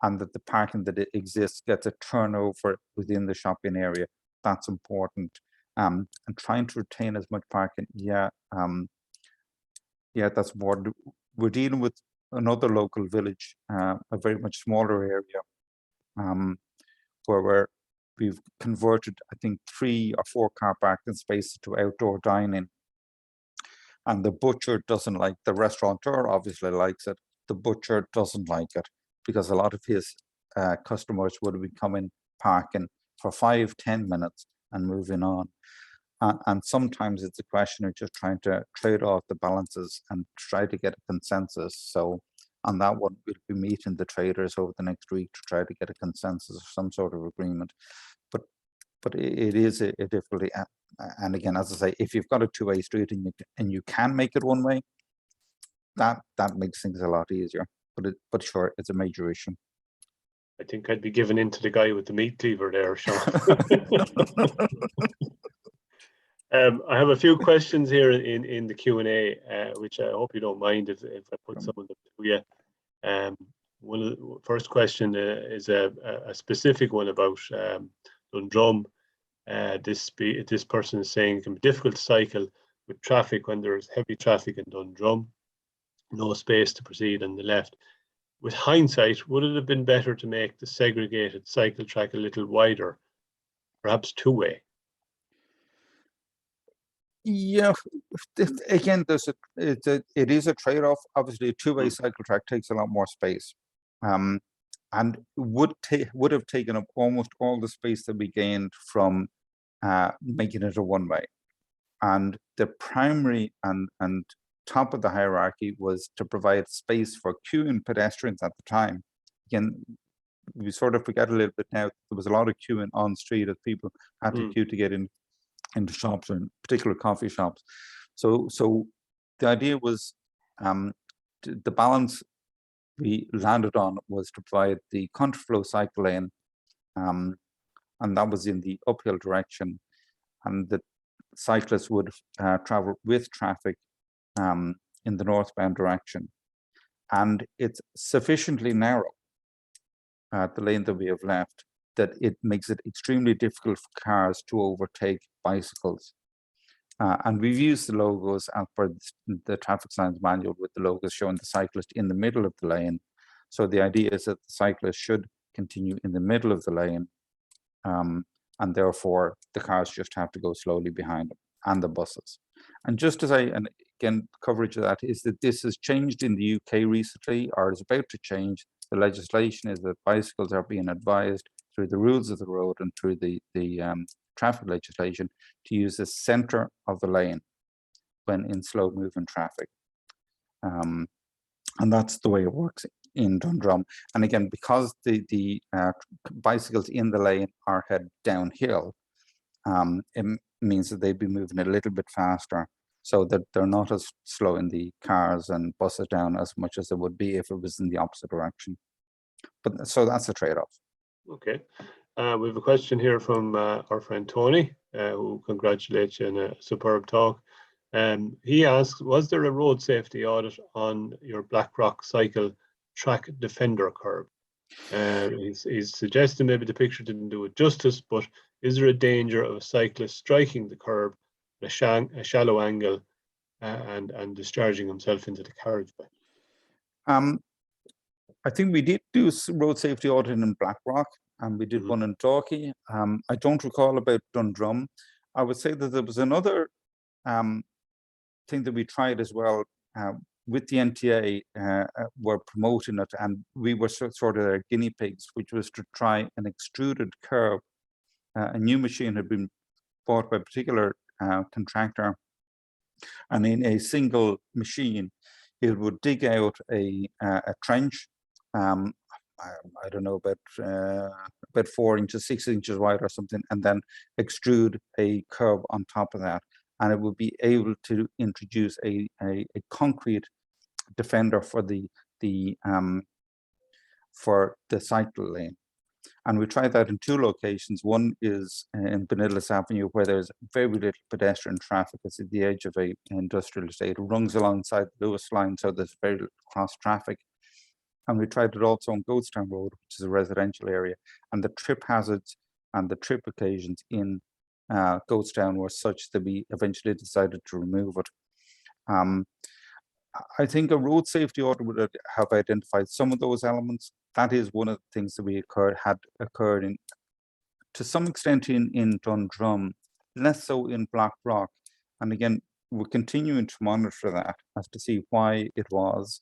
and that the parking that exists gets a turnover within the shopping area. That's important. And trying to retain as much parking, that's important. We're dealing with another local village, a very much smaller area, where we've converted, I think, 3 or 4 car parking spaces to outdoor dining. And the butcher doesn't like, the restaurateur obviously likes it. The butcher doesn't like it, because a lot of his customers would be coming parking for 5-10 minutes and moving on. And sometimes it's a question of just trying to trade off the balances and try to get a consensus. So on that one, we'll be meeting the traders over the next week to try to get a consensus or some sort of agreement. But it is a difficulty. And again, as I say, if you've got a 2-way street and you can make it 1 way, that makes things a lot easier. But sure, it's a major issue. I think I'd be giving in to the guy with the meat cleaver there, Seán. I have a few questions here in the Q&A, which I hope you don't mind if I put some of them to you. One of the first question is a specific one about Dundrum. This person is saying it can be difficult to cycle with traffic when there's heavy traffic in Dundrum, no space to proceed on the left. With hindsight, would it have been better to make the segregated cycle track a little wider, perhaps two-way? Yeah, again, it is a trade-off. Obviously, a two-way cycle track takes a lot more space, and would have taken up almost all the space that we gained from making it a one-way. And the primary and top of the hierarchy was to provide space for queuing pedestrians at the time. Again, we sort of forget a little bit now. There was a lot of queuing on street as people had to queue to get into shops, or in particular coffee shops. So the idea was the balance we landed on was to provide the contraflow cycle lane, and that was in the uphill direction, and the cyclists would travel with traffic in the northbound direction. And it's sufficiently narrow, the lane that we have left, that it makes it extremely difficult for cars to overtake bicycles. And we've used the logos as per the traffic signs manual, with the logos showing the cyclist in the middle of the lane. So the idea is that the cyclist should continue in the middle of the lane, and therefore the cars just have to go slowly behind them, and the buses. And just as and again, coverage of that is that this has changed in the UK recently, or is about to change. The legislation is that bicycles are being advised through the rules of the road and through the traffic legislation to use the center of the lane when in slow moving traffic. And that's the way it works in Dundrum. And again, because the bicycles in the lane are headed downhill, it means that they'd be moving a little bit faster, so that they're not as slowing the cars and buses down as much as it would be if it was in the opposite direction. But so that's a trade-off. Okay. We have a question here from our friend Tony, who congratulates you on a superb talk. He asks, was there a road safety audit on your Blackrock cycle track defender curb? He's suggesting maybe the picture didn't do it justice, but is there a danger of a cyclist striking the curb at a shallow angle and discharging himself into the carriageway? I think we did do road safety audit in Blackrock, and we did one in Dalkey. I don't recall about Dundrum. I would say that there was another thing that we tried as well with the NTA. Were promoting it, and we were sort of their guinea pigs, which was to try an extruded curb. A new machine had been bought by a particular contractor, and in a single machine, it would dig out a trench. I don't know, about 4 inches, 6 inches wide or something, and then extrude a curb on top of that, and it would be able to introduce a concrete defender for the cycle lane. And we tried that in 2 locations. One is in Benillis Avenue, where there's very little pedestrian traffic. It's at the edge of an industrial estate. It runs alongside the Lewis line, so there's very little cross traffic. And we tried it also on Goatstown Road, which is a residential area. And the trip hazards and the trip occasions in Goatstown were such that we eventually decided to remove it. I think a road safety audit would have identified some of those elements. That is one of the things that had occurred in, to some extent, in Dundrum, less so in Blackrock. And again, we're continuing to monitor that as to see why it was.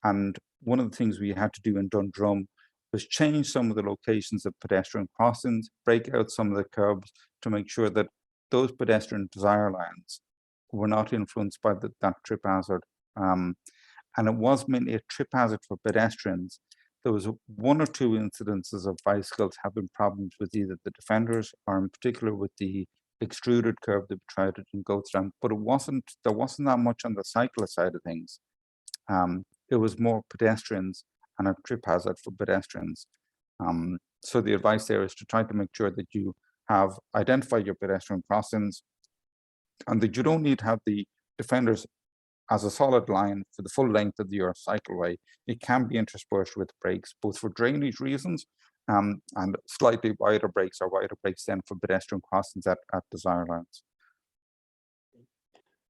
And one of the things we had to do in Dundrum was change some of the locations of pedestrian crossings, break out some of the curbs to make sure that those pedestrian desire lines were not influenced by that trip hazard. And it was mainly a trip hazard for pedestrians. There was 1 or 2 incidences of bicycles having problems with either the defenders or in particular with the extruded curb that we tried it in Goatstown, but there wasn't that much on the cyclist side of things. It was more pedestrians and a trip hazard for pedestrians. So the advice there is to try to make sure that you have identified your pedestrian crossings and that you don't need to have the defenders as a solid line for the full length of your cycleway. It can be interspersed with breaks, both for drainage reasons and slightly wider breaks or wider breaks then for pedestrian crossings at desired lines.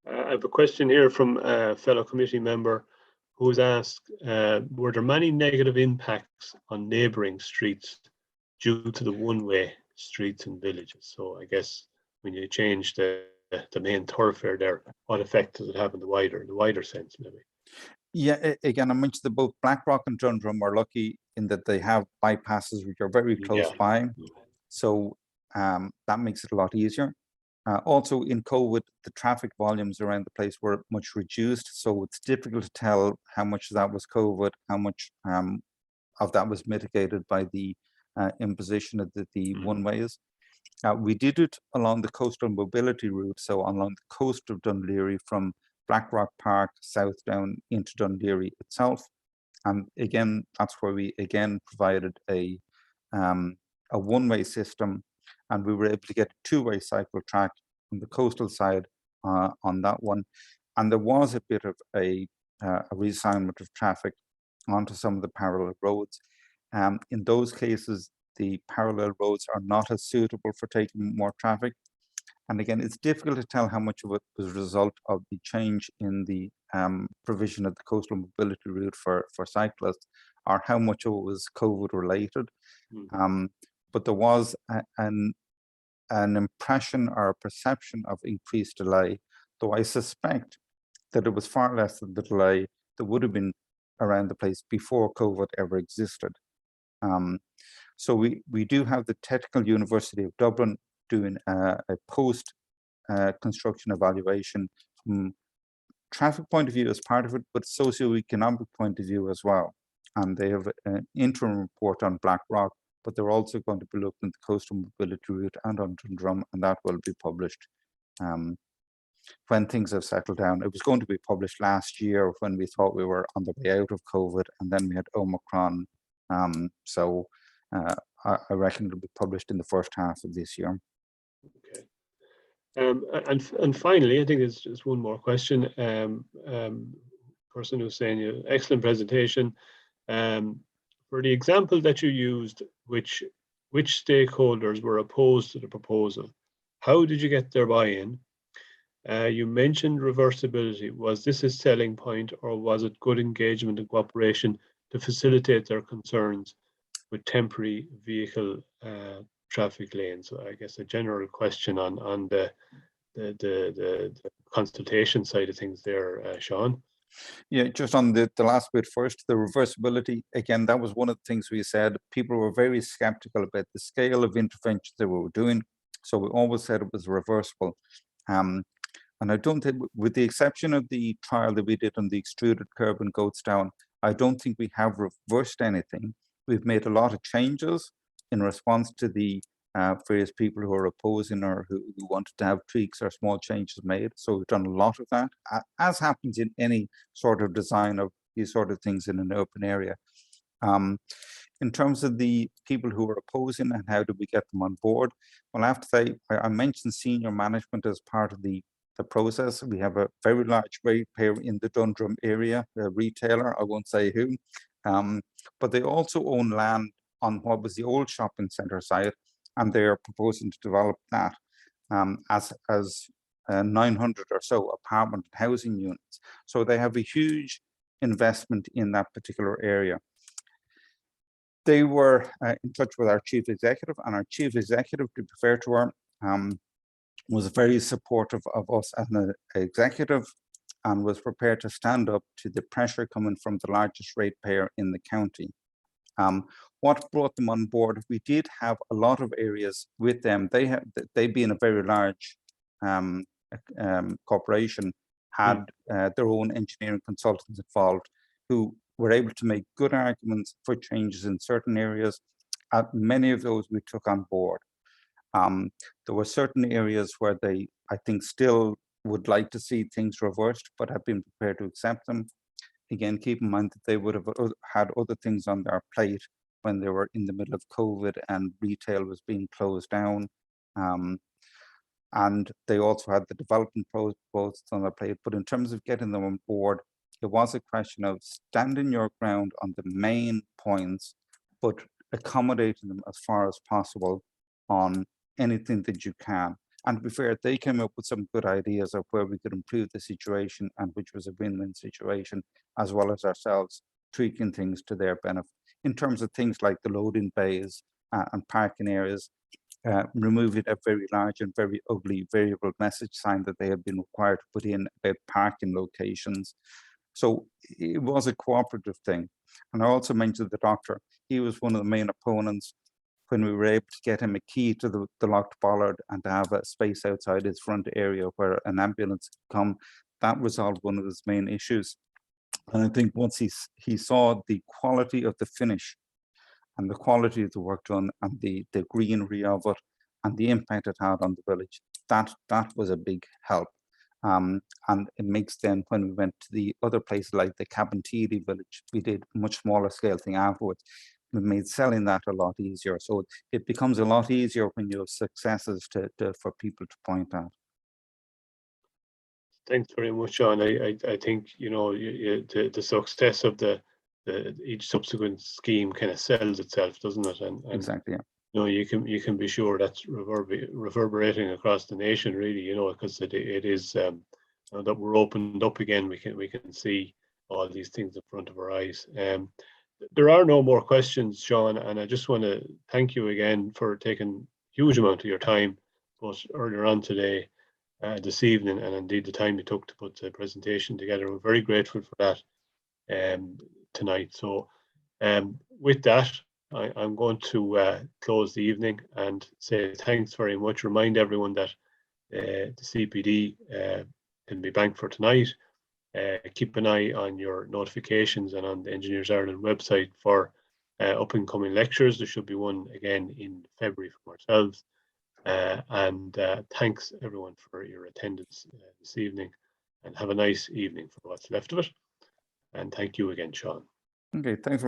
I have a question here from a fellow committee member who's asked, were there many negative impacts on neighbouring streets due to the one-way streets and villages? So I guess when you change the main thoroughfare there, what effect does it have in the wider sense, maybe? Yeah, again, I mentioned that both Blackrock and Dundrum are lucky in that they have bypasses which are very close by. So that makes it a lot easier. Also in COVID, the traffic volumes around the place were much reduced. So it's difficult to tell how much of that was COVID, how much of that was mitigated by the imposition of the one-ways. We did it along the coastal mobility route, so along the coast of Dún Laoghaire from Blackrock Park south down into Dún Laoghaire itself. And again, that's where we again provided a one-way system, and we were able to get a two-way cycle track on the coastal side on that one. And there was a bit of a reassignment of traffic onto some of the parallel roads. In those cases, the parallel roads are not as suitable for taking more traffic. And again, it's difficult to tell how much of it was a result of the change in the provision of the coastal mobility route for cyclists, or how much of it was COVID related. But there was an impression or a perception of increased delay, though I suspect that it was far less than the delay that would have been around the place before COVID ever existed. So we do have the Technical University of Dublin doing a post construction evaluation from traffic point of view as part of it, but socioeconomic point of view as well. And they have an interim report on Blackrock, but they're also going to be looking at the coastal mobility route and on Dundrum, and that will be published when things have settled down. It was going to be published last year when we thought we were on the way out of COVID, and then we had Omicron. So I reckon it'll be published in the first half of this year. Okay. And finally, I think there's just one more question. Person who's saying, excellent presentation. For the example that you used, which stakeholders were opposed to the proposal, how did you get their buy-in? You mentioned reversibility. Was this a selling point, or was it good engagement and cooperation to facilitate their concerns with temporary vehicle traffic lanes? So I guess a general question on the consultation side of things there, Seán. Yeah, just on the last bit first, the reversibility, again, that was one of the things we said. People were very skeptical about the scale of intervention that we were doing. So we always said it was reversible. And I don't think, with the exception of the trial that we did on the extruded curb in Goatstown, I don't think we have reversed anything. We've made a lot of changes in response to the various people who are opposing or who wanted to have tweaks or small changes made. So we've done a lot of that, as happens in any sort of design of these sort of things in an open area. In terms of the people who are opposing and how do we get them on board, well, I have to say, I mentioned senior management as part of the process. We have a very large ratepayer in the Dundrum area, a retailer, I won't say who, but they also own land on what was the old shopping centre site, and they are proposing to develop that as 900 or so apartment housing units. So they have a huge investment in that particular area. They were in touch with our chief executive, and our chief executive, to be fair to her, was very supportive of us as an executive and was prepared to stand up to the pressure coming from the largest ratepayer in the county. What brought them on board? We did have a lot of areas with them. They being a very large corporation, had their own engineering consultants involved who were able to make good arguments for changes in certain areas. Many of those we took on board. There were certain areas where they, I think, still would like to see things reversed, but have been prepared to accept them. Again, keep in mind that they would have had other things on their plate when they were in the middle of COVID and retail was being closed down. And they also had the development posts on their plate. But in terms of getting them on board, it was a question of standing your ground on the main points, but accommodating them as far as possible on anything that you can. And to be fair, they came up with some good ideas of where we could improve the situation, and which was a win-win situation, as well as ourselves tweaking things to their benefit. In terms of things like the loading bays and parking areas, removing a very large and very ugly variable message sign that they had been required to put in about parking locations. So it was a cooperative thing. And I also mentioned the doctor. He was one of the main opponents when we were able to get him a key to the locked bollard and to have a space outside his front area where an ambulance could come. That resolved one of his main issues. And I think once he saw the quality of the finish and the quality of the work done and the greenery of it and the impact it had on the village, that was a big help. And it makes then, when we went to the other places like the Cabinteely village, we did a much smaller scale thing afterwards. It made selling that a lot easier. So it becomes a lot easier when you have successes for people to point out. Thanks very much, Seán. I think, you know, the success of each subsequent scheme kind of sells itself, doesn't it? And exactly, yeah. You know, you can be sure that's reverberating across the nation, really. You know, because it is now that we're opened up again, we can see all these things in front of our eyes. There are no more questions, Seán, and I just want to thank you again for taking a huge amount of your time, both earlier on today, this evening, and indeed the time you took to put the presentation together. We're very grateful for that tonight. So with that, I'm going to close the evening and say thanks very much. Remind everyone that the CPD can be banked for tonight. Keep an eye on your notifications and on the Engineers Ireland website for up and coming lectures. There should be one again in February from ourselves. And thanks everyone for your attendance this evening, and have a nice evening for what's left of it. And thank you again, Seán. Okay, thanks very much.